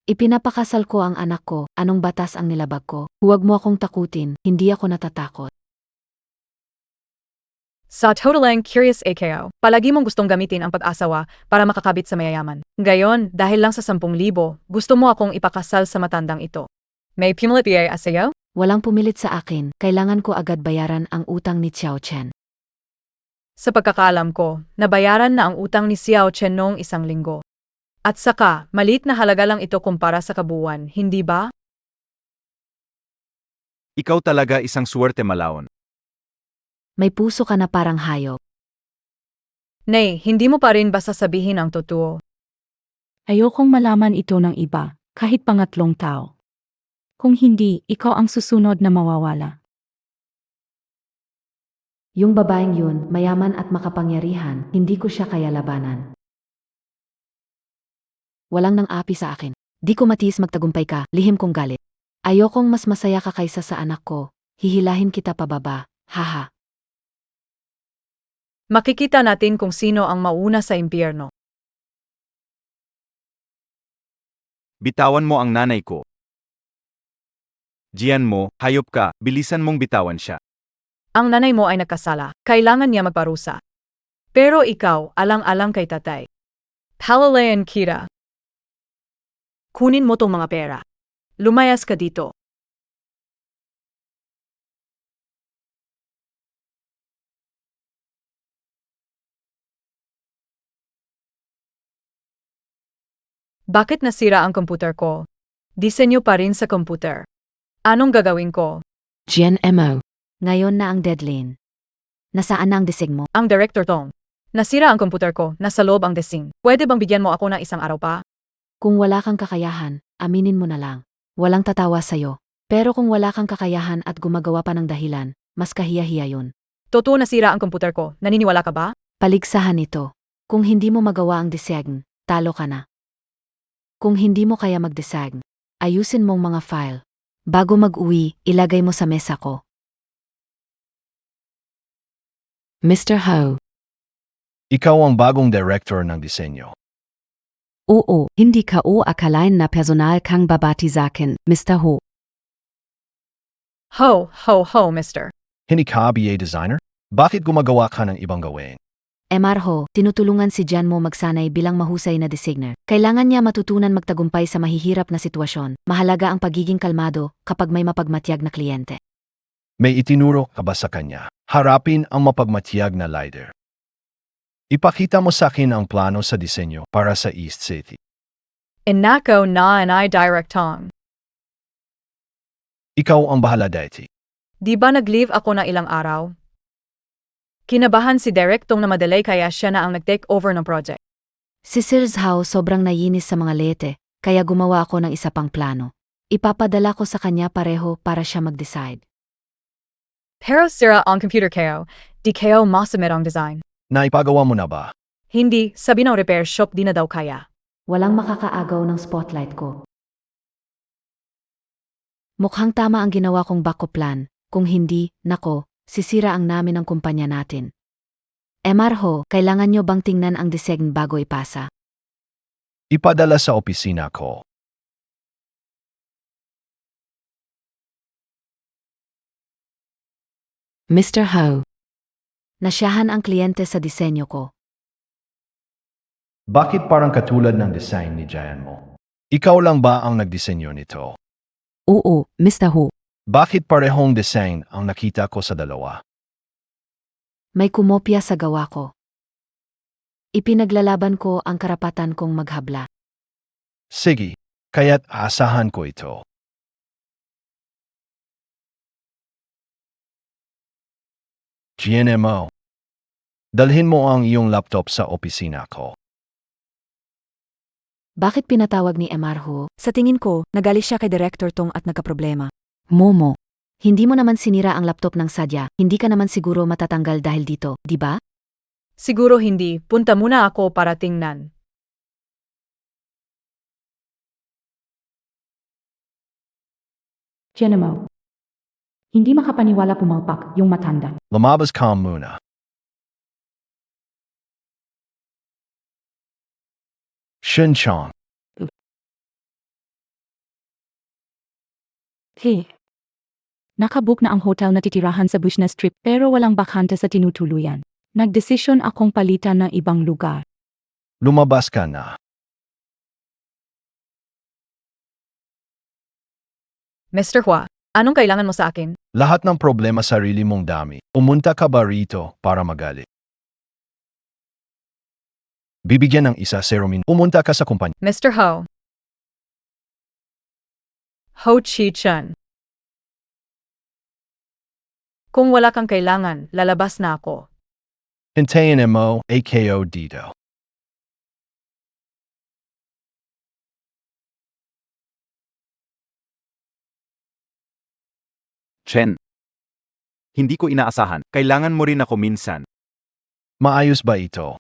Ipinapakasal ko ang anak ko, anong batas ang nilabag ko? Huwag mo akong takutin, hindi ako natatakot. Sa totalang curious AKO, palagi mong gustong gamitin ang pag-asawa para makakabit sa mayayaman. Gayon, dahil lang sa 10,000, gusto mo akong ipakasal sa matandang ito. May pimulit ay asayaw? Walang pumilit sa akin, kailangan ko agad bayaran ang utang ni Xiao Chen. Sa pagkakaalam ko, nabayaran na ang utang ni Xiao Chen noong 1 linggo. At saka, maliit na halaga lang ito kumpara sa kabuuan, hindi ba? Ikaw talaga isang suwerte malaon. May puso ka na parang hayop. Nay, hindi mo pa rin ba sasabihin ang totoo? Ayokong malaman ito ng iba, kahit pangatlong tao. Kung hindi, ikaw ang susunod na mawawala. Yung babaeng yun, mayaman at makapangyarihan, hindi ko siya kaya labanan. Walang nang api sa akin. Di ko matiis magtagumpay ka, lihim kong galit. Ayokong mas masaya ka kaysa sa anak ko. Hihilahin kita pababa, haha. Makikita natin kung sino ang mauna sa impyerno. Bitawan mo ang nanay ko. Jian mo, hayop ka, bilisan mong bitawan siya. Ang nanay mo ay nagkasala, kailangan niya magparusa. Pero ikaw, alang-alang kay tatay. Palalayan kita. Kunin mo tong mga pera. Lumayas ka dito. Bakit nasira ang komputer ko? Disenyo pa rin sa komputer. Anong gagawin ko? Jian Mo. Ngayon na ang deadline. Nasaan na ang desig mo? Ang director tong. Nasira ang komputer ko, nasa loob ang desing. Pwede bang bigyan mo ako ng 1 araw pa? Kung wala kang kakayahan, aminin mo na lang. Walang tatawa sa'yo. Pero kung wala kang kakayahan at gumagawa pa ng dahilan, mas kahiya-hiya yun. Totoo nasira ang komputer ko, naniniwala ka ba? Paligsahan ito. Kung hindi mo magawa ang design, talo ka na. Kung hindi mo kaya mag-design, ayusin mong mga file. Bago mag-uwi, ilagay mo sa mesa ko. Mr. Ho. Ikaw ang bagong director ng disenyo. Oo, hindi ka o akalain na personal kang babatizakin, Mr. Ho. Ho, ho, ho, mister. Hindi ka BA designer? Bakit gumagawa ka ng ibang gawin? Emarho, tinutulungan si Jan mo magsanay bilang mahusay na designer. Kailangan niya matutunan magtagumpay sa mahihirap na sitwasyon. Mahalaga ang pagiging kalmado kapag may mapagmatyag na kliyente. May itinuro ka ba sa kanya? Harapin ang mapagmatiyag na leader. Ipakita mo sa akin ang plano sa disenyo para sa East City. Inako na and I direct tong. Ikaw ang bahala dati. Di ba nag-leave ako na ilang araw? Kinabahan si Derek tong na madelay kaya siya na ang nag-take over ng project. Si Sir Zhao sobrang nayinis sa mga lete, kaya gumawa ako ng isa pang plano. Ipapadala ko sa kanya pareho para siya mag-decide. Pero sira ang computer ko, di ko masamit ang design. Naipagawa mo na ba? Hindi, sabi ng repair shop di na daw kaya. Walang makakaagaw ng spotlight ko. Mukhang tama ang ginawa kong backup plan. Kung hindi, nako, sisira ang namin ang kumpanya natin. Emarho, kailangan nyo bang tingnan ang design bago ipasa? Ipadala sa opisina ko. Mr. Ho. Nasyahan ang kliyente sa disenyo ko. Bakit parang katulad ng design ni Jian mo? Ikaw lang ba ang nagdisenyo nito? Oo, Mr. Ho. Bakit parehong design ang nakita ko sa dalawa? May kumopya sa gawa ko. Ipinaglalaban ko ang karapatan kong maghabla. Sige, kaya't asahan ko ito. GNMO. Dalhin mo ang iyong laptop sa opisina ko. Bakit pinatawag ni MR Ho? Sa tingin ko, nagalit siya kay Director Tong at nagkaproblema. Momo. Hindi mo naman sinira ang laptop ng sadya, hindi ka naman siguro matatanggal dahil dito, di ba? Siguro hindi, punta muna ako para tingnan. Genemo. Hindi makapaniwala pumalpak yung matanda. Lumabas ka muna. Shinchong. Hey. Nakabook na ang hotel na titirahan sa business trip pero walang bakante sa tinutuluyan. Nagdesisyon akong palitan ng ibang lugar. Lumabas ka na. Mr. Hua, anong kailangan mo sa akin? Lahat ng problema sarili mong dami. Umunta ka ba rito para magalit? Bibigyan ng isa serumin. Umunta ka sa kumpanya. Mr. Ho. Ho Chi-chan. Kung wala kang kailangan, lalabas na ako. Hintayin mo, AKO dito. Chen. Hindi ko inaasahan. Kailangan mo rin ako minsan. Maayos ba ito?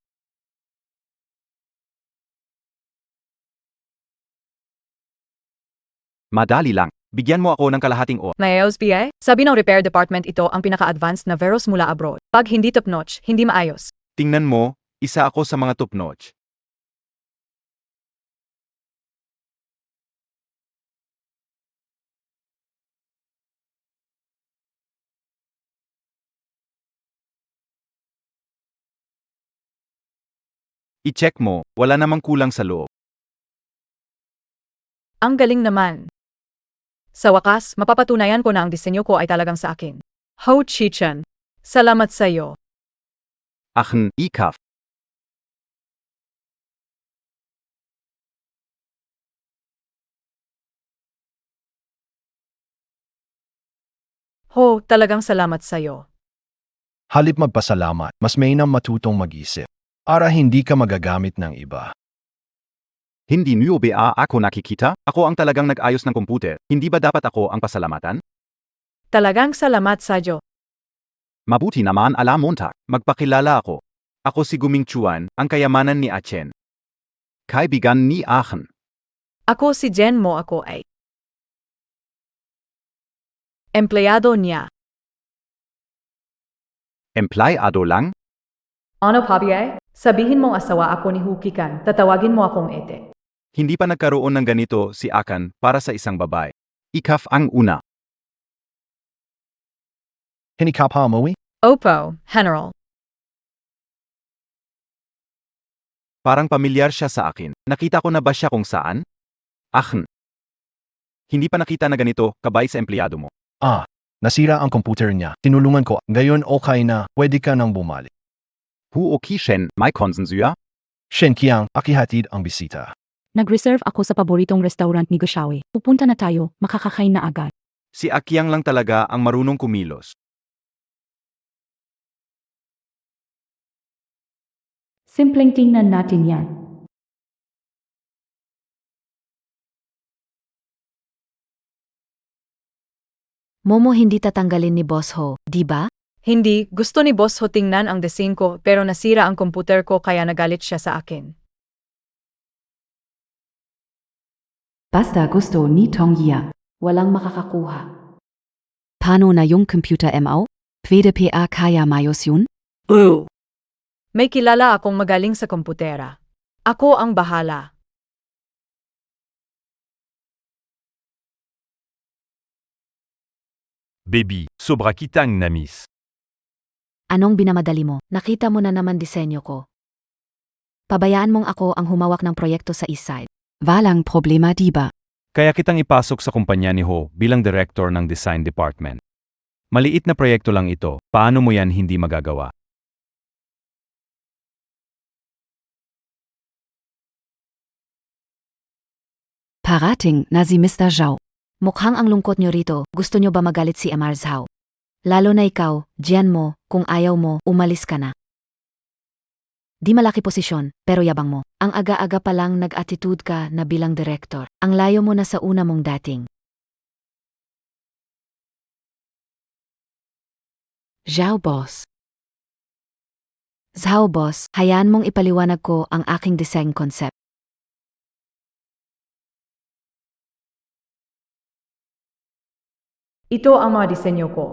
Madali lang. Bigyan mo ako ng kalahating o. Maayos BI? Sabi ng repair department ito ang pinaka-advanced na Veros mula abroad. Pag hindi top-notch, hindi maayos. Tingnan mo, isa ako sa mga top-notch. I-check mo, wala namang kulang sa loob. Ang galing naman. Sa wakas, mapapatunayan ko na ang disenyo ko ay talagang sa akin. Ho Chi-chan, salamat sa iyo. Achen, ikaf. Ho, talagang salamat sa iyo. Halip magpasalamat, mas mainam matutong mag-isip. Para hindi ka magagamit ng iba. Hindi niyo ba ako nakikita? Ako ang talagang nag-ayos ng komputer. Hindi ba dapat ako ang pasalamatan? Talagang salamat sa iyo. Mabuti naman ala Montag. Magpakilala ako. Ako si Guming Chuan, ang kayamanan ni Achen. Kaibigan ni Aachen. Ako si Jen Mo, ako ay empleyado niya. Empleyado lang? Ano pabiay? Sabihin mong asawa ako ni Hukikan, tatawagin mo akong ete. Hindi pa nagkaroon ng ganito si Akan para sa isang babae. Ikaf ang una. Hinikapa mo Opo, General. Parang pamilyar siya sa akin. Nakita ko na ba siya kung saan? Achen. Hindi pa nakita na ganito, kabay sa empleyado mo. Nasira ang computer niya. Tinulungan ko. Ngayon okay na, pwede ka nang bumalik. Hu Oki Shen, may konsensuya? Shen Qiang, akihatid ang bisita. Nag-reserve ako sa paboritong restaurant ni Goshawe. Pupunta na tayo, makakakain na agad. Si Akyang lang talaga ang marunong kumilos. Simpleng tingnan natin yan. Momo hindi tatanggalin ni Boss Ho, di ba? Hindi, gusto ni Boss Ho tingnan ang design ko pero nasira ang komputer ko kaya nagalit siya sa akin. Basta gusto ni Tong Yia. Walang makakakuha. Paano na yung computer mo? Pwede pa kaya mayos yun? May kilala akong magaling sa komputera. Ako ang bahala. Baby, sobra kitang namis. Anong binamadali mo? Nakita mo na naman disenyo ko. Pabayaan mong ako ang humawak ng proyekto sa Eastside. Walang problema diba? Kaya kitang ipasok sa kumpanya ni Ho bilang director ng design department. Maliit na proyekto lang ito, paano mo yan hindi magagawa? Parating na si Mr. Zhao. Mukhang ang lungkot nyo rito, gusto nyo ba magalit si MR Zhao? Lalo na ikaw, Jian mo, kung ayaw mo, umalis ka na. Di malaki posisyon, pero yabang mo. Ang aga-aga pa lang nag-attitude ka na bilang direktor. Ang layo mo na sa una mong dating. Zhao boss. Zhao boss, hayaan mong ipaliwanag ko ang aking design concept. Ito ang mga disenyo ko.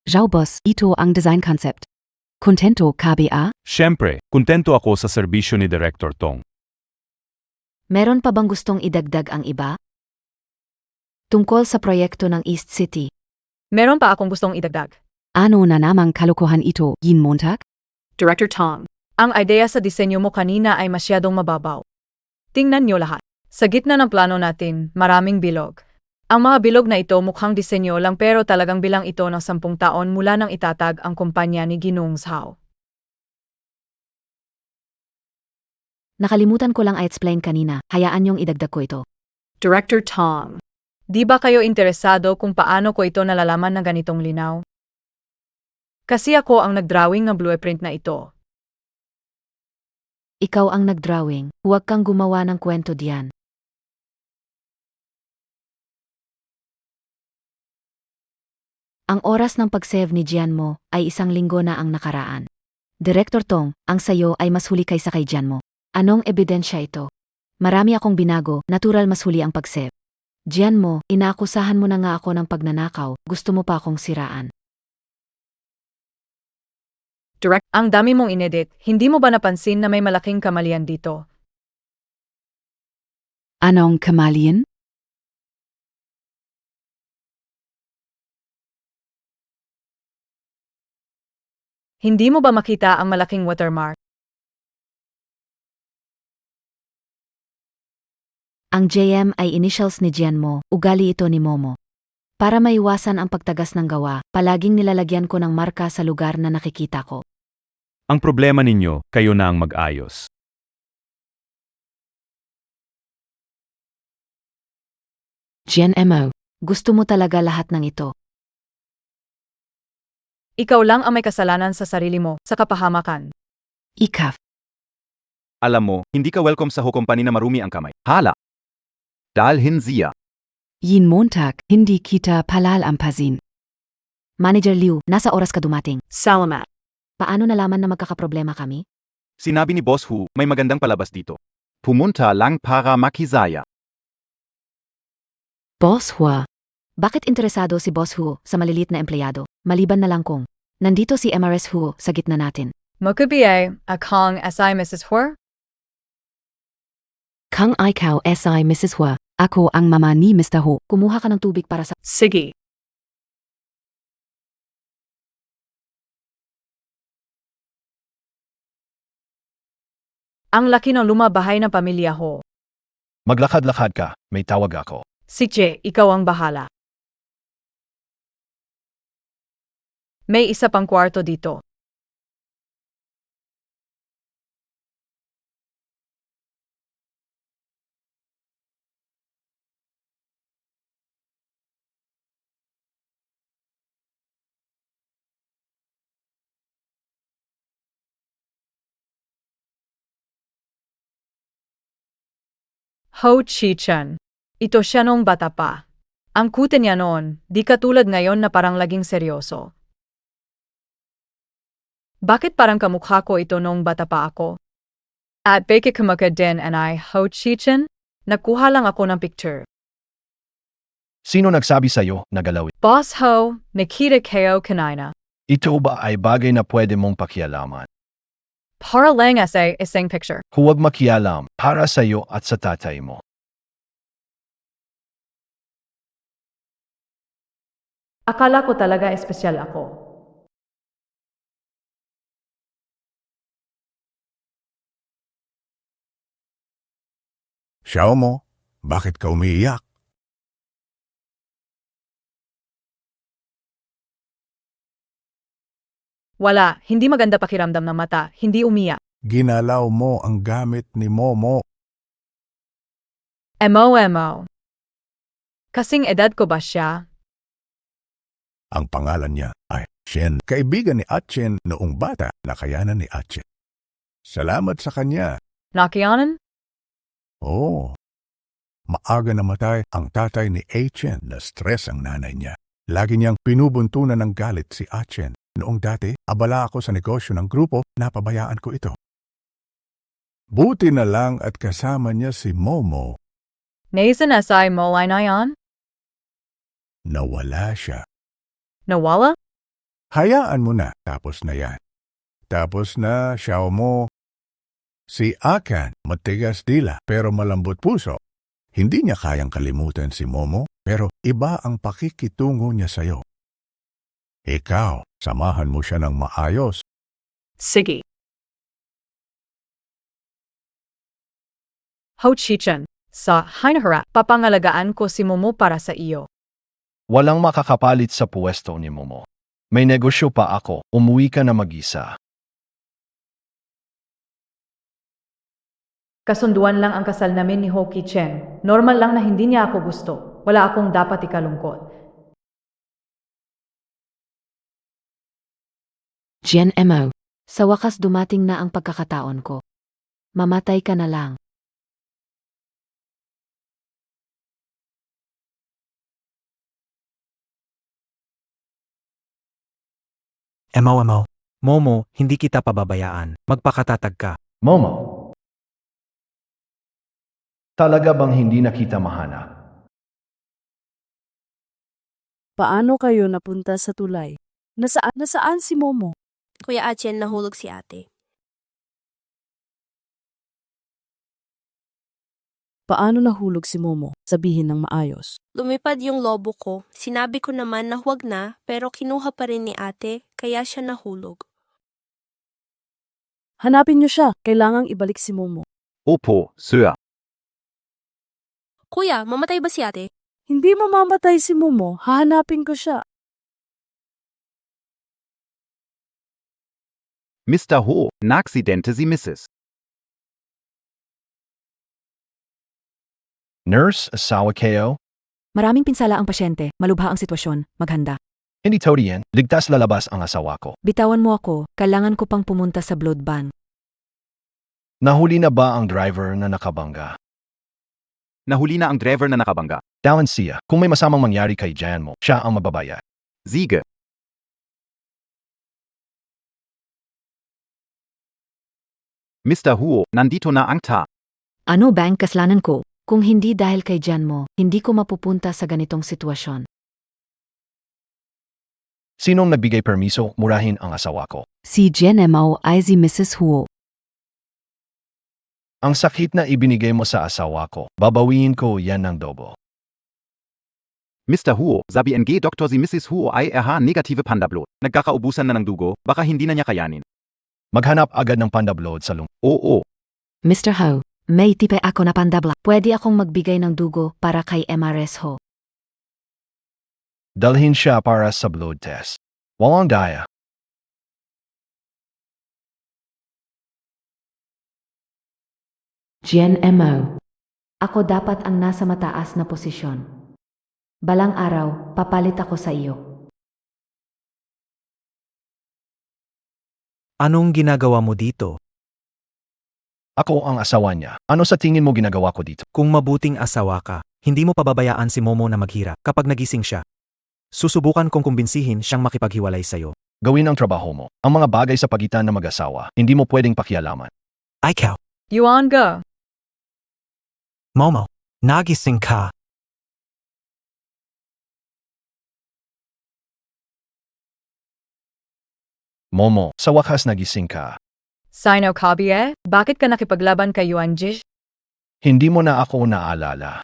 Zhao boss, ito ang design concept. Contento ka ba? Siyempre, kontento ako sa serbisyo ni Director Tong. Meron pa bang gustong idagdag ang iba? Tungkol sa proyekto ng East City. Meron pa akong gustong idagdag. Ano na namang kalokohan ito, Yin Montag? Director Tong, ang ideya sa disenyo mo kanina ay masyadong mababaw. Tingnan niyo lahat. Sa gitna ng plano natin, maraming bilog. Ang mga bilog na ito mukhang disenyo lang pero talagang bilang ito ng 10 taon mula nang itatag ang kumpanya ni Ginoong Zhao. Nakalimutan ko lang i-explain kanina, hayaan niyong idagdag ko ito. Director Tong, di ba kayo interesado kung paano ko ito nalalaman na ganitong linaw? Kasi ako ang nagdrawing ng blueprint na ito. Ikaw ang nagdrawing, huwag kang gumawa ng kwento diyan. Ang oras ng pag-save ni Jian mo ay 1 linggo na ang nakaraan. Director Tong, ang sayo ay mas huli kaysa kay Jian mo. Anong ebidensya ito? Marami akong binago, natural mas huli ang pag-save. Jian mo, inaakusahan mo na nga ako ng pagnanakaw, gusto mo pa akong siraan. Direct, ang dami mong inedit, hindi mo ba napansin na may malaking kamalian dito? Anong kamalian? Hindi mo ba makita ang malaking watermark? Ang JM ay initials ni Jian mo, ugali ito ni Momo. Para maiwasan ang pagtagas ng gawa, palaging nilalagyan ko ng marka sa lugar na nakikita ko. Ang problema ninyo, kayo na ang mag-ayos. Jian Mo. Gusto mo talaga lahat ng ito. Ikaw lang ang may kasalanan sa sarili mo, sa kapahamakan. Ikaf. Alam mo, hindi ka welcome sa company na marumi ang kamay. Hala! Dalhin siya. Yin Montag, hindi kita palalampasin. Manager Liu, nasa oras ka dumating. Salamat. Paano nalaman na magkakaproblema kami? Sinabi ni Boss Hu, may magandang palabas dito. Pumunta lang para makisaya. Boss Hua. Bakit interesado si Boss Hu sa maliliit na empleyado? Maliban na lang kung nandito si MRS Hu sa gitna natin. Mokubiye, akong SI Mrs. Hur? Kung ikaw si Mrs. Hua, ako ang mama ni Mr. Ho. Kumuha ka ng tubig para sa... Sige. Ang laki ng lumabahay ng pamilya Ho. Maglakad-lakad ka, may tawag ako. Si Che, ikaw ang bahala. May isa pang kwarto dito. Ho Chi-chan. Ito siya nung bata pa. Ang kute niya noon, di katulad ngayon na parang laging seryoso. Bakit parang kamukha ko ito nung bata pa ako? At Beke Kumaka din and I, Ho Chi-chan? Nakuha lang ako ng picture. Sino nagsabi sa'yo na galawin? Boss Ho, nakita kayo kanina. Ito ba ay bagay na pwede mong pakialaman? Para lang sa isang picture. Huwag makialam, para sa'yo at sa tatay mo. Akala ko talaga espesyal ako. Xiao mo, bakit ka umiiyak? Wala, hindi maganda pakiramdam ng mata, hindi umiyak. Ginalaw mo ang gamit ni Momo. Emo. Kasing edad ko ba siya? Ang pangalan niya ay Chen. Kaibigan ni Atchen noong bata, nakayanan ni Atchen. Salamat sa kanya. Nakayanan? Oo. Maaga namatay ang tatay ni Atchen. Na-stress ang nanay niya. Lagi niyang pinubuntunan ng galit si Atchen. Noong dati, abala ako sa negosyo ng grupo, napabayaan ko ito. Buti na lang at kasama niya si Momo. Nasan SI Molay na yan? Nawala siya. Nawala? Hayaan mo na, tapos na yan. Tapos na, Xiao mo. Si Akan, matigas dila pero malambot puso. Hindi niya kayang kalimutan si Momo, pero iba ang pakikitungo niya sa'yo. Ikaw, samahan mo siya ng maayos. Sige. Ho Chi-chan, sa Hinahara, papangalagaan ko si Momo para sa iyo. Walang makakapalit sa puwesto ni Momo. May negosyo pa ako, umuwi ka na mag-isa. Kasunduan lang ang kasal namin ni Ho Ki-chen. Normal lang na hindi niya ako gusto. Wala akong dapat ikalungkot. Jian Mo. Sa wakas dumating na ang pagkakataon ko. Mamatay ka na lang. Emaw. Momo, hindi kita pababayaan. Magpakatatag ka. Momo. Talaga bang hindi na kita mahanap? Paano kayo napunta sa tulay? Nasaan si Momo? Kuya Atchen, nahulog si ate. Paano nahulog si Momo? Sabihin ng maayos. Lumipad yung lobo ko. Sinabi ko naman na huwag na, pero kinuha pa rin ni ate, kaya siya nahulog. Hanapin niyo siya. Kailangang ibalik si Momo. Opo, sir. Kuya, mamatay ba si ate? Hindi mamamatay si Momo. Hahanapin ko siya. Mr. Ho, na-aksidente si Mrs. Nurse, asawa kayo? Maraming pinsala ang pasyente, malubha ang sitwasyon, maghanda. Hindi todiyan, ligtas lalabas ang asawa ko. Bitawan mo ako, kailangan ko pang pumunta sa blood bank. Nahuli na ba ang driver na nakabangga? Nahuli na ang driver na nakabangga. Tawan siya, kung may masamang mangyari kay Jan mo, siya ang mababayad. Sige. Mr. Huo, nandito na ang ta. Ano ba ang kasalanan ko? Kung hindi dahil kay Jan mo, hindi ko mapupunta sa ganitong sitwasyon. Sinong nagbigay permiso murahin ang asawa ko? Si Jian Mo ay si Mrs. Huo. Ang sakit na ibinigay mo sa asawa ko, babawiin ko yan ng dobo. Mr. Huo, sabi ng Dr. si Mrs. Huo ay RH negative pandablot. Nagkakaubusan na ng dugo, baka hindi na niya kayanin. Maghanap agad ng pandablod sa Oo. Mr. Ho, may tipe ako na pandabla. Pwede akong magbigay ng dugo para kay MRS Ho. Dalhin siya para sa blood test. Walang daya. Jian Mo. Ako dapat ang nasa mataas na posisyon. Balang araw, papalit ako sa iyo. Anong ginagawa mo dito? Ako ang asawa niya. Ano sa tingin mo ginagawa ko dito? Kung mabuting asawa ka, hindi mo pababayaan si Momo na maghirap kapag nagising siya. Susubukan kong kumbinsihin siyang makipaghiwalay sa'yo. Gawin ang trabaho mo. Ang mga bagay sa pagitan ng mag-asawa, hindi mo pwedeng pakialaman. Ikaw, Yuan go. Momo, nagising ka. Momo, sa wakas nagising ka. Sino Kabie? Bakit ka nakipaglaban kay Yuan Jish? Hindi mo na ako naalala.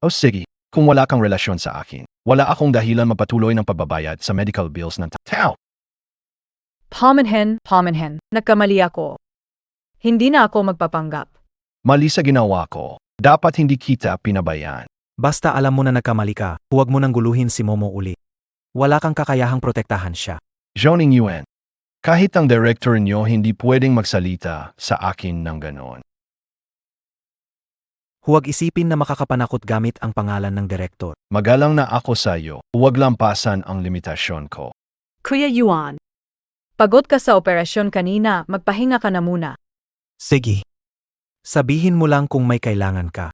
O sige, kung wala kang relasyon sa akin, wala akong dahilan mapatuloy ng pagbabayad sa medical bills ng tao. Pamanhin, nagkamali ako. Hindi na ako magpapanggap. Mali sa ginawa ko. Dapat hindi kita pinabayaan. Basta alam mo na nagkamali ka, huwag mo nang guluhin si Momo uli. Wala kang kakayahang protektahan siya. Joning Yuen. Kahit ang director niyo hindi pwedeng magsalita sa akin ng ganon. Huwag isipin na makakapanakot gamit ang pangalan ng direktor. Magalang na ako sa iyo. Huwag lampasan ang limitasyon ko. Kuya Yuan. Pagod ka sa operasyon kanina, magpahinga ka na muna. Sige. Sabihin mo lang kung may kailangan ka.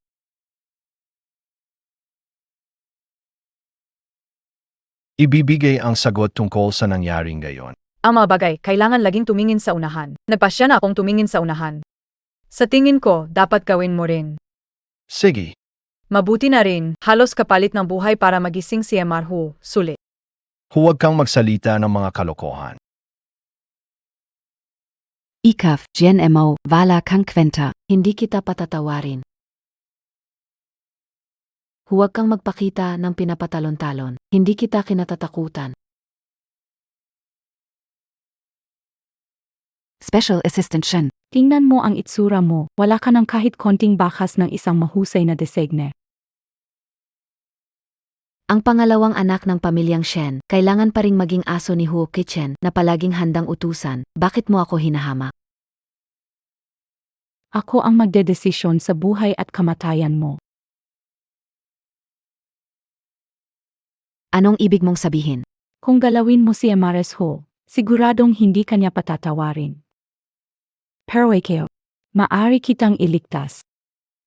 Ibibigay ang sagot tungkol sa nangyaring gayon. Ang mga bagay, kailangan laging tumingin sa unahan. Nagpasya na akong tumingin sa unahan. Sa tingin ko, dapat gawin mo rin. Sige. Mabuti na rin, halos kapalit ng buhay para magising si Emarhu, sulit. Huwag kang magsalita ng mga kalokohan. Ikaf, GNMO, wala kang kwenta. Hindi kita patatawarin. Huwag kang magpakita ng pinapatalon-talon. Hindi kita kinatatakutan. Special Assistant Shen. Tingnan mo ang itsura mo, wala ka ng kahit konting bakas ng isang mahusay na designe. Ang pangalawang anak ng pamilyang Shen, kailangan pa ring maging aso ni Huo Qichen na palaging handang utusan. Bakit mo ako hinahama? Ako ang magdedesisyon sa buhay at kamatayan mo. Anong ibig mong sabihin? Kung galawin mo si Amares Ho, siguradong hindi kanya patatawarin. Pero ikaw, maaari kitang iligtas.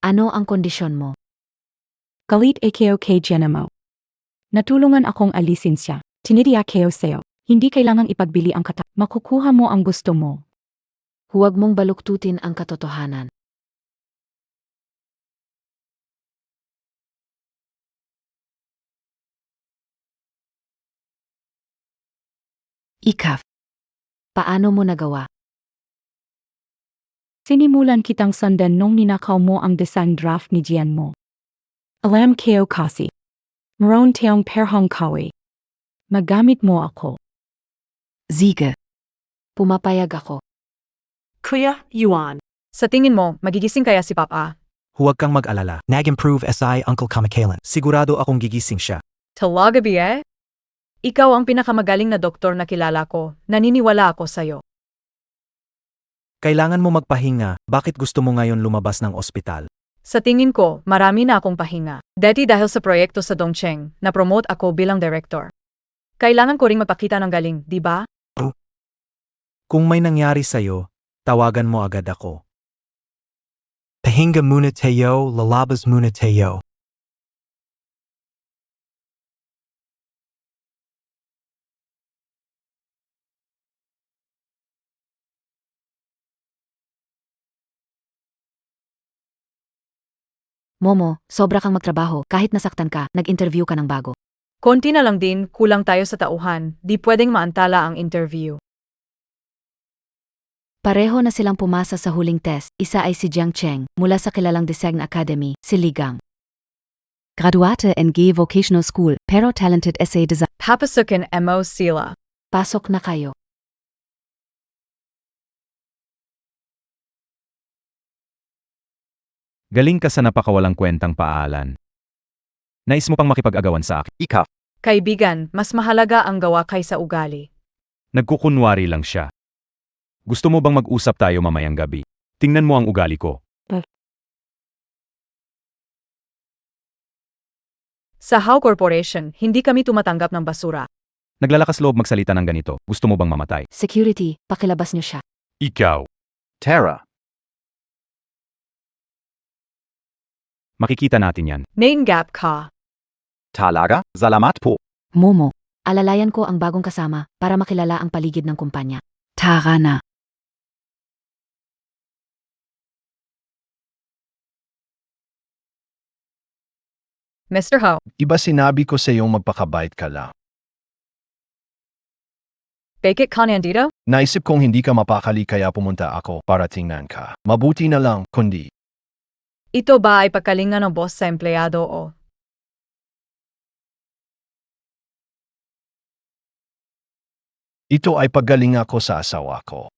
Ano ang kondisyon mo? Galit ikaw kay Genamo. Natulungan akong alisin siya. Tinidiyak kayo sa'yo. Hindi kailangang ipagbili ang makukuha mo ang gusto mo. Huwag mong baluktutin ang katotohanan. Ikaf. Paano mo nagawa? Sinimulan kitang sundan nung ninakaw mo ang design draft ni Jian mo. Alam kayo kasi. Maroon tayong perhong kawi. Magamit mo ako. Sige. Pumapayag ako. Kuya Yuan. Sa tingin mo, magigising kaya si Papa? Huwag kang mag-alala. Nag-improve SI Uncle Kamikalan. Sigurado akong gigising siya. Talaga ba? Ikaw ang pinakamagaling na doktor na kilala ko. Naniniwala ako sa'yo. Kailangan mo magpahinga. Bakit gusto mo ngayon lumabas ng ospital? Sa tingin ko, marami na akong pahinga. Dati dahil sa proyekto sa Dongcheng, na-promote ako bilang director. Kailangan ko ring magpakita ng galing, di ba? Kung may nangyari sa'yo, tawagan mo agad ako. Pahinga muna tayo, lalabas muna tayo. Momo, sobra kang magtrabaho. Kahit nasaktan ka, nag-interview ka ng bago. Konti na lang din, kulang tayo sa tauhan. Di pwedeng maantala ang interview. Pareho na silang pumasa sa huling test. Isa ay si Jiang Cheng, mula sa kilalang Design Academy, si Li Gang. Graduate NG Vocational School, pero talented essay design. Papasukin mo sila. Pasok na kayo. Galing ka sa napakawalang kwentang paalan. Nais mo pang makipag-agawan sa akin. Ikaf. Kaibigan, mas mahalaga ang gawa kaysa ugali. Nagkukunwari lang siya. Gusto mo bang mag-usap tayo mamayang gabi? Tingnan mo ang ugali ko. Sa How Corporation, hindi kami tumatanggap ng basura. Naglalakas loob magsalita ng ganito. Gusto mo bang mamatay? Security, pakilabas niyo siya. Ikaw. Tara. Makikita natin yan. Name gap ka. Talaga? Salamat po. Momo, alalayan ko ang bagong kasama para makilala ang paligid ng kumpanya. Tara na. Mr. Ho, Iba sinabi ko sa iyong magpakabait ka lang. bakit ka nandito? Naisip kong hindi ka mapakali kaya pumunta ako para tingnan ka. Mabuti na lang, kundi. Ito ba ay pagkalinga ng boss sa empleyado o? Ito ay paggaling ako sa asawa ko.